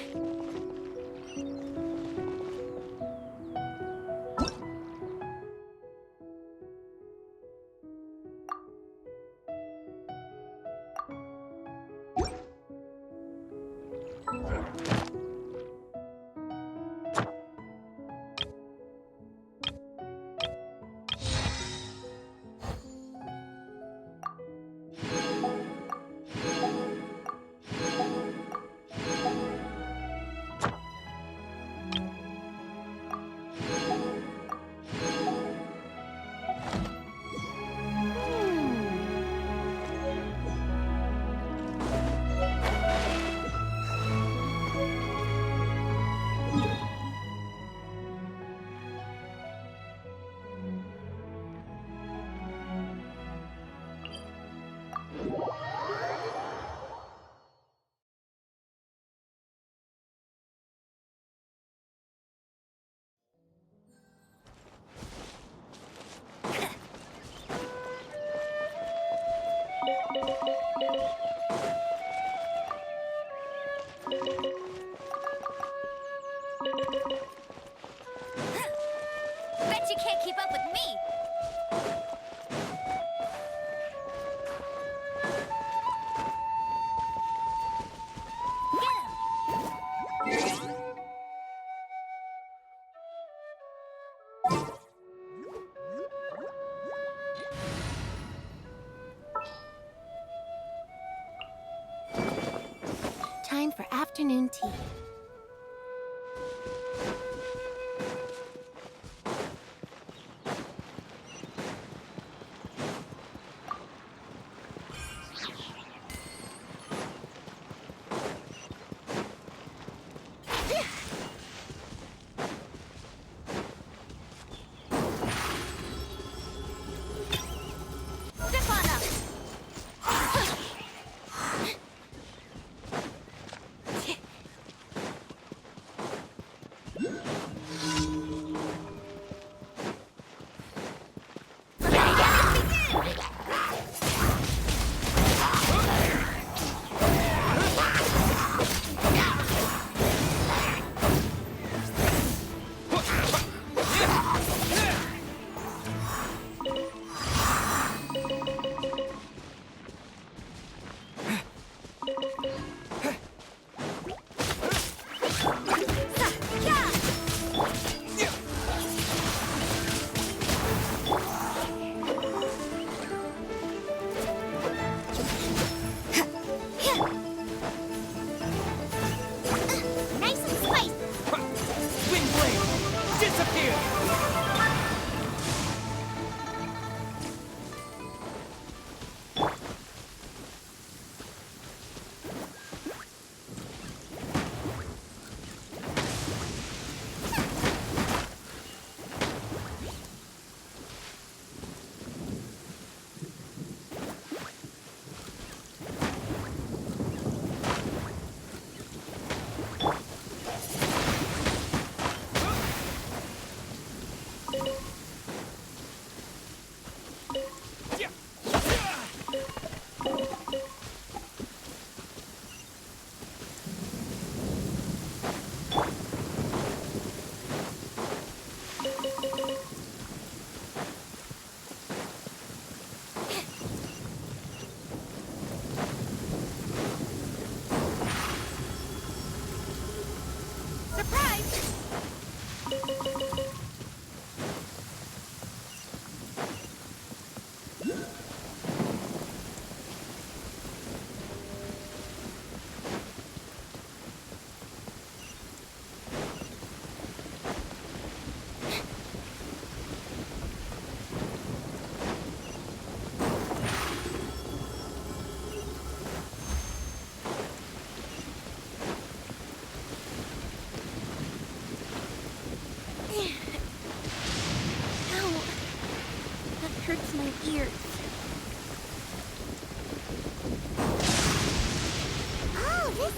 Bet you can't keep up with me! Time for afternoon tea. Step on up!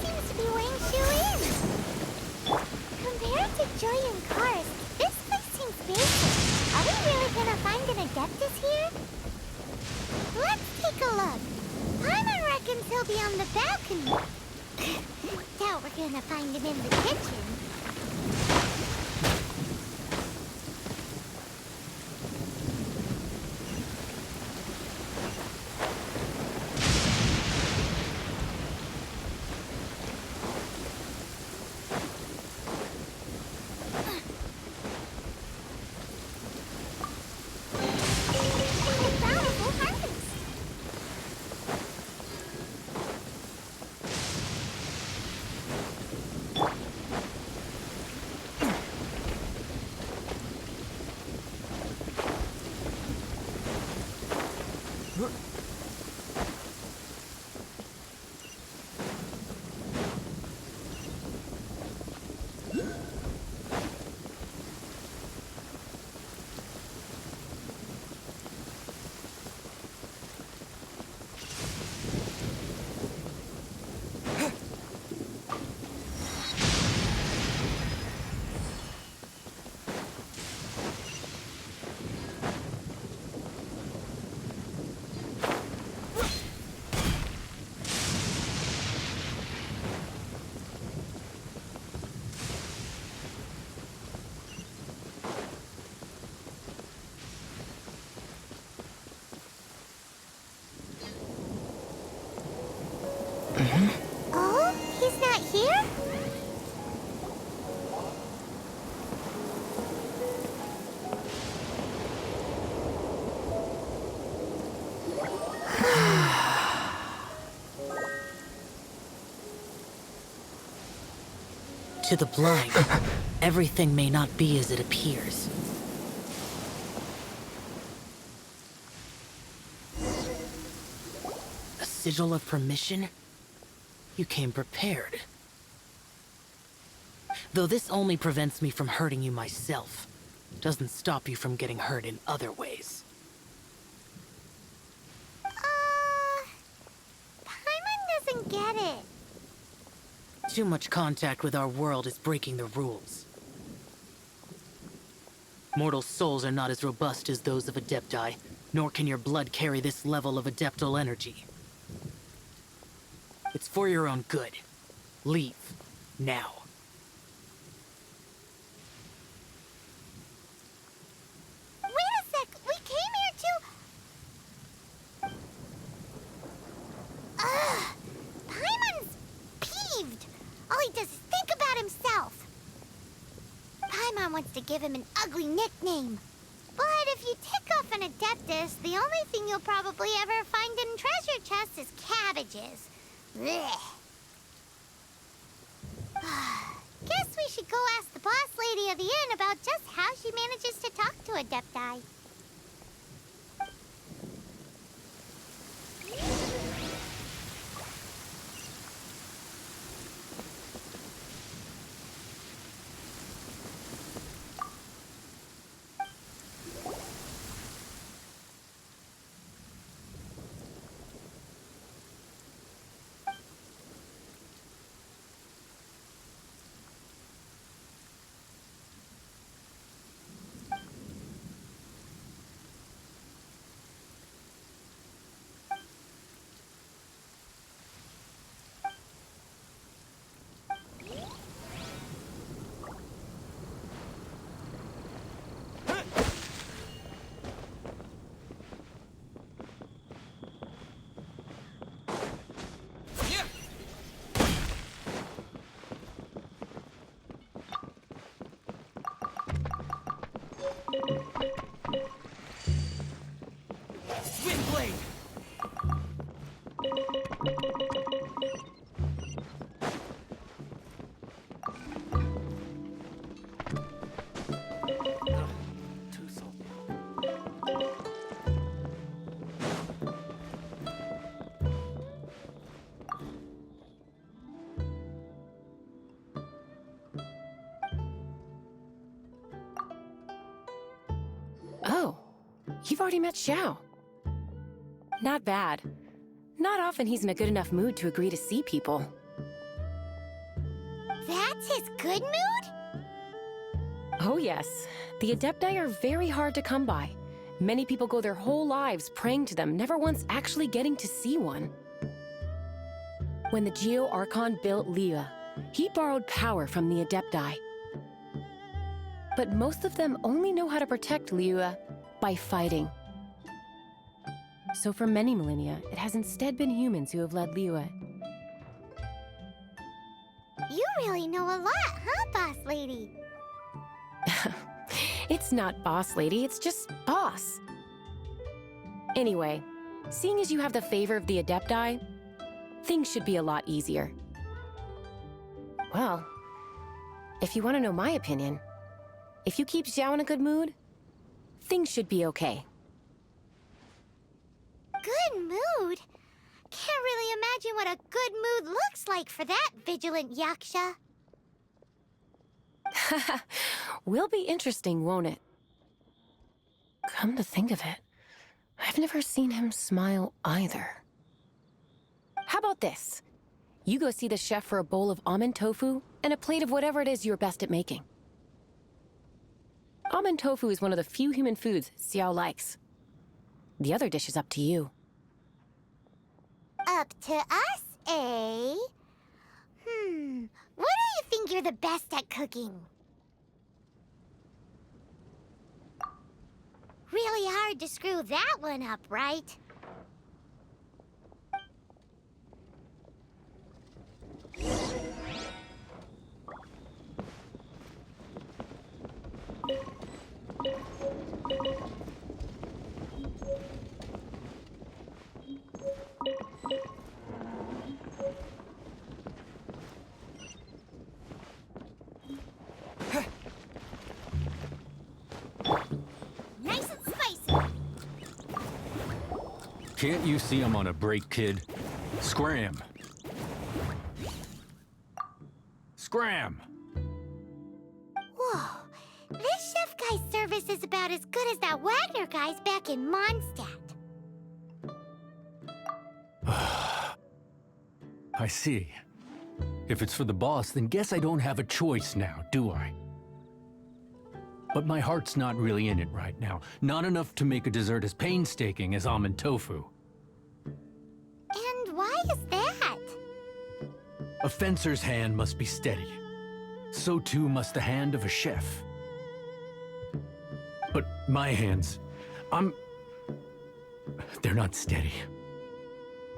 seems to be weighing Shu in. Compared to Julian Karst, this place seems basic. Are we really gonna find an Adeptus here? Let's take a look. Paimon reckons he'll be on the balcony. Doubt we're gonna find him in the kitchen. Oh, he's not here? To the blind, everything may not be as it appears. A sigil of permission? You came prepared. Though this only prevents me from hurting you myself, doesn't stop you from getting hurt in other ways. Paimon doesn't get it. Too much contact with our world is breaking the rules. Mortal souls are not as robust as those of Adepti, nor can your blood carry this level of adeptal energy. It's for your own good. Leave. Now. Wait a sec! We came here to... Ugh! Paimon's peeved! All he does is think about himself. Paimon wants to give him an ugly nickname. But if you tick off an Adeptus, the only thing you'll probably ever find in treasure chests is cabbages. Blech. Guess we should go ask the boss lady of the inn about just how she manages to talk to Adepti. Oh, you've already met Xiao. Not bad. Not often he's in a good enough mood to agree to see people. That's his good mood? Oh yes, the Adepti are very hard to come by. Many people go their whole lives praying to them, never once actually getting to see one. When the Geo Archon built Liyue, he borrowed power from the Adepti. But most of them only know how to protect Liyue by fighting. So for many millennia, it has instead been humans who have led Liyue. You really know a lot, huh, boss lady? It's not boss lady, it's just boss. Anyway, seeing as you have the favor of the Adepti, things should be a lot easier. Well, if you want to know my opinion, if you keep Xiao in a good mood, things should be okay. Good mood? Can't really imagine what a good mood looks like for that vigilant Yaksha. Will be interesting, won't it? Come to think of it, I've never seen him smile either. How about this? You go see the chef for a bowl of almond tofu and a plate of whatever it is you're best at making. Almond tofu is one of the few human foods Xiao likes. The other dish is up to you. Up to us, eh? What do you think you're the best at cooking? Really hard to screw that one up, right? Nice and spicy. Can't you see I'm on a break, kid? Scram! Scram! Whoa, this chef guy's service is about as good as that Wagner guy's back in Mondstadt. I see. If it's for the boss, then guess I don't have a choice now, do I? But my heart's not really in it right now. Not enough to make a dessert as painstaking as almond tofu. And why is that? A fencer's hand must be steady. So too must the hand of a chef. But my hands, they're not steady.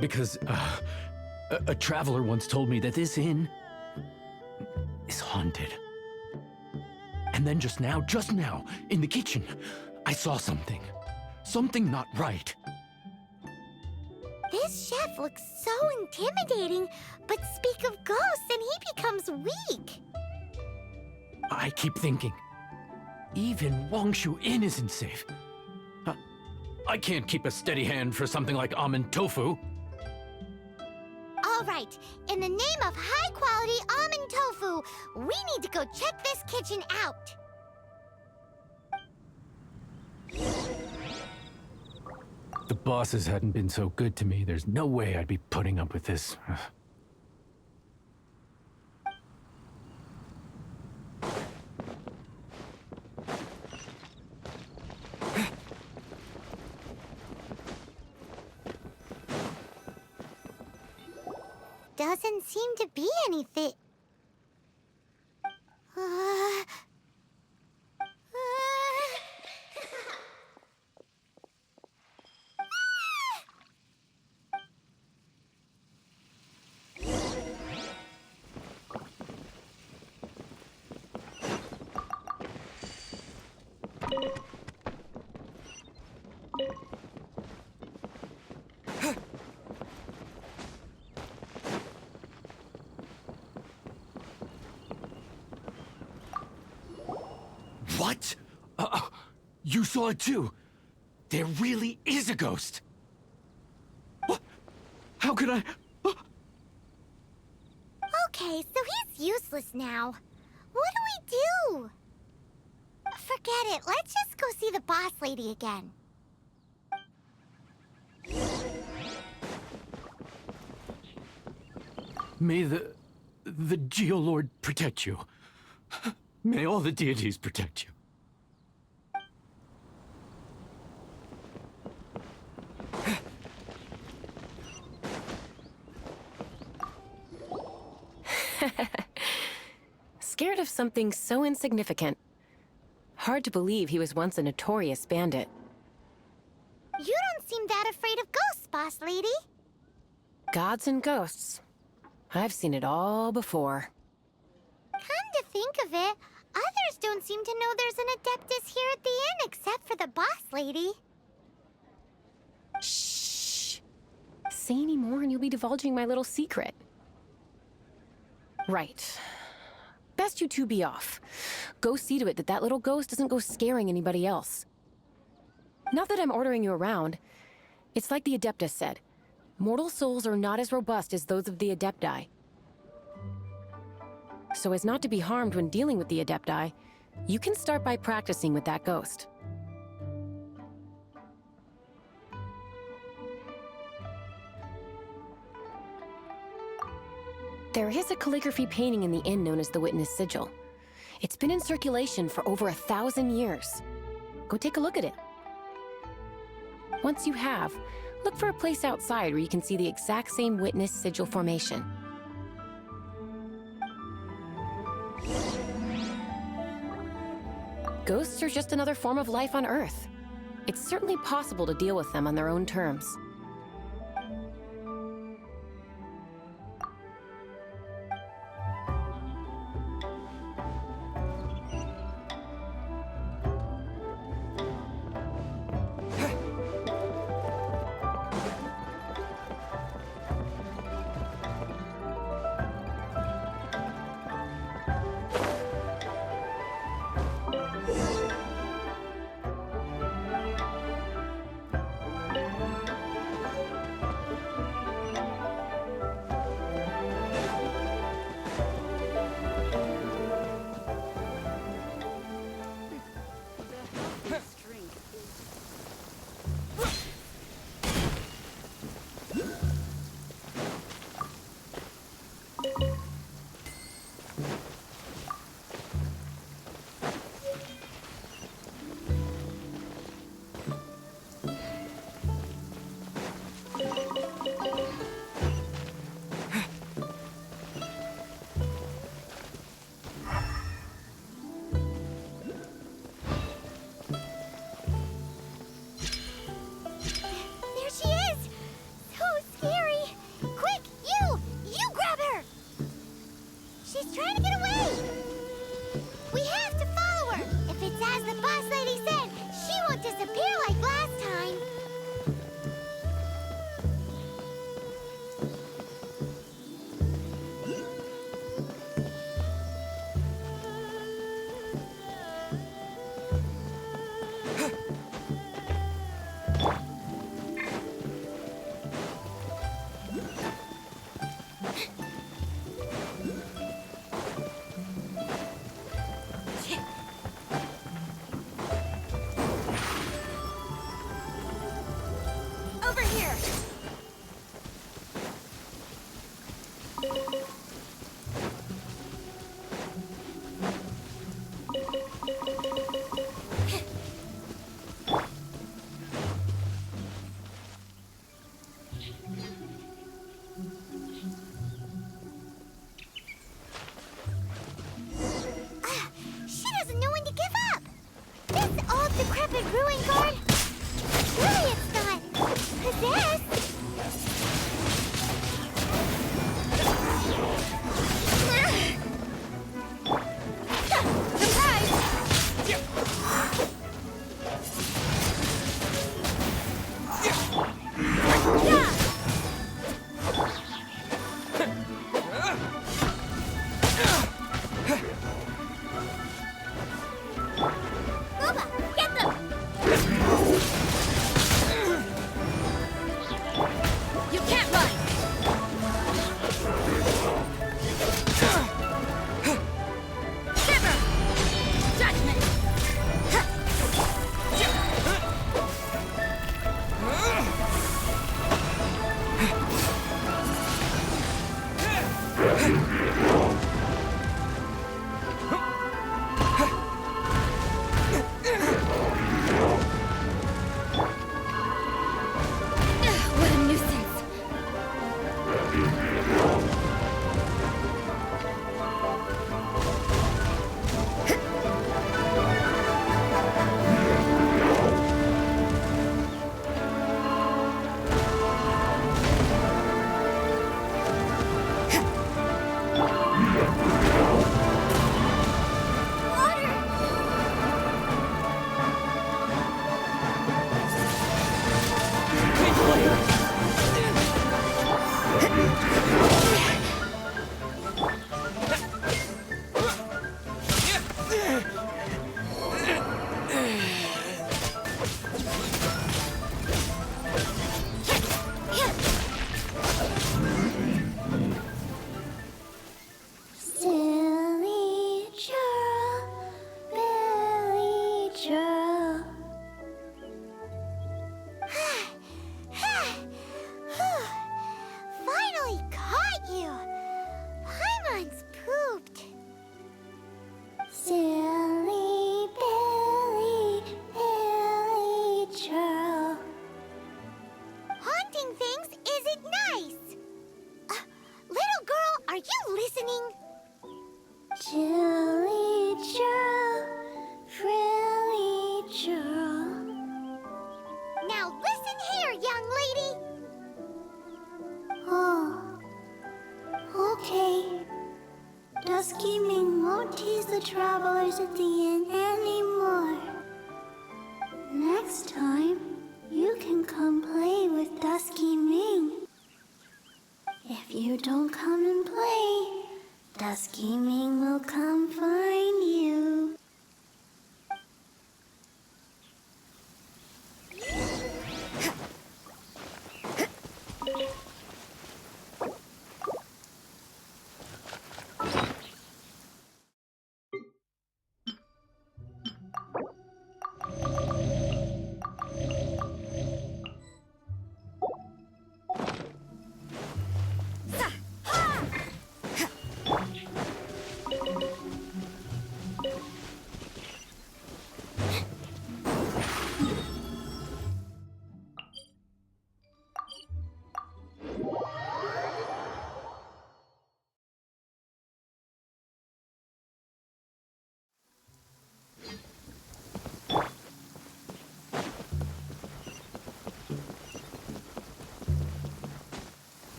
Because, a traveler once told me that this inn is haunted. And then just now, in the kitchen, I saw something. Something not right. This chef looks so intimidating, but speak of ghosts and he becomes weak. I keep thinking, even Wangshu Inn isn't safe. I can't keep a steady hand for something like almond tofu. All right, in the name of high-quality almond tofu, we need to go check this kitchen out. If the bosses hadn't been so good to me, there's no way I'd be putting up with this. Doesn't seem to be anything. What? You saw it too? There really is a ghost! What? How could I? Okay, so he's useless now. What do we do? Forget it. Let's just go see the boss lady again. May the The Geolord protect you. May all the deities protect you. Scared of something so insignificant. Hard to believe he was once a notorious bandit. You don't seem that afraid of ghosts, boss lady. Gods and ghosts. I've seen it all before. Come to think of it, others don't seem to know there's an Adeptus here at the inn except for the boss lady. Shh. Say any more and you'll be divulging my little secret. Right. Best you two be off. Go see to it that that little ghost doesn't go scaring anybody else. Not that I'm ordering you around. It's like the Adeptus said. Mortal souls are not as robust as those of the Adepti. So as not to be harmed when dealing with the Adepti, you can start by practicing with that ghost. There is a calligraphy painting in the inn known as the Witness Sigil. It's been in circulation for over 1,000 years. Go take a look at it. Once you have, look for a place outside where you can see the exact same Witness Sigil formation. Ghosts are just another form of life on Earth. It's certainly possible to deal with them on their own terms. Chilly churl, frilly churl. Now listen here, young lady. Oh, okay. Dusky Ming won't tease the travelers at the inn anymore. Next time, you can come play with Dusky Ming. If you don't come and play, Dusky Ming will come find you.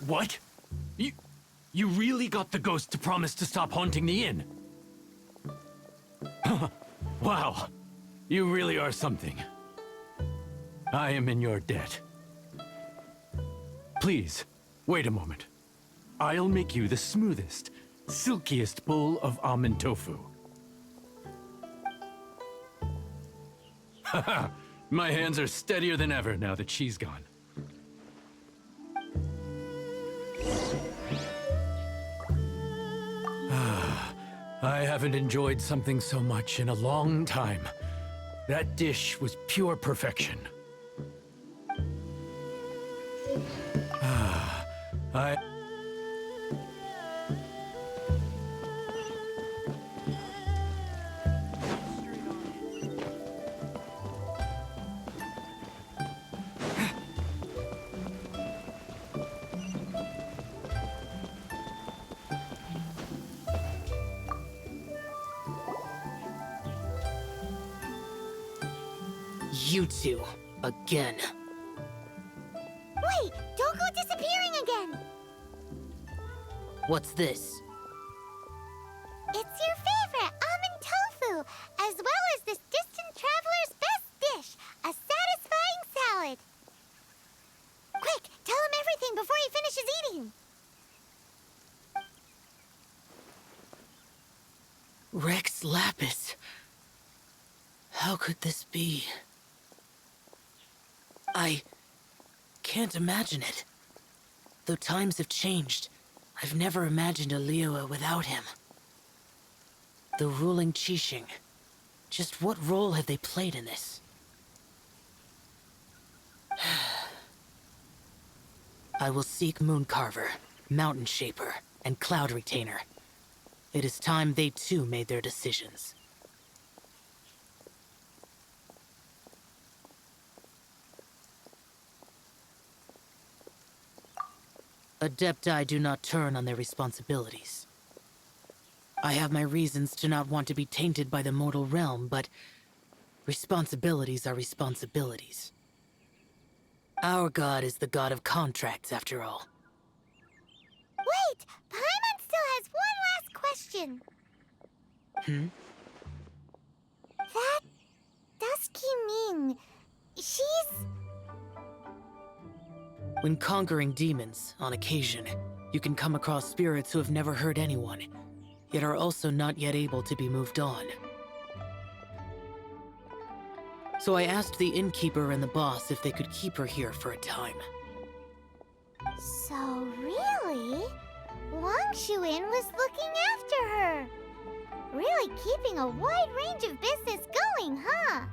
What? You really got the ghost to promise to stop haunting the inn? Wow. You really are something. I am in your debt. Please, wait a moment. I'll make you the smoothest, silkiest bowl of almond tofu. Haha, my hands are steadier than ever now that she's gone. I haven't enjoyed something so much in a long time. That dish was pure perfection. You two, again. Wait, don't go disappearing again. What's this? It's your favorite almond tofu, as well as this distant traveler's best dish, a satisfying salad. Quick, tell him everything before he finishes eating. Rex Lapis. How could this be? I can't imagine it. Though times have changed, I've never imagined a Liyue without him. The ruling Qixing. Just what role have they played in this? I will seek Mooncarver, Mountain Shaper, and Cloud Retainer. It is time they too made their decisions. Adepti do not turn on their responsibilities. I have my reasons to not want to be tainted by the mortal realm, but responsibilities are responsibilities. Our god is the god of contracts, after all. Wait! Paimon still has one last question. That Dusky Ming, she's... When conquering demons, on occasion, you can come across spirits who have never hurt anyone, yet are also not yet able to be moved on. So I asked the innkeeper and the boss if they could keep her here for a time. So really, Wangshuin was looking after her. Really keeping a wide range of business going, huh?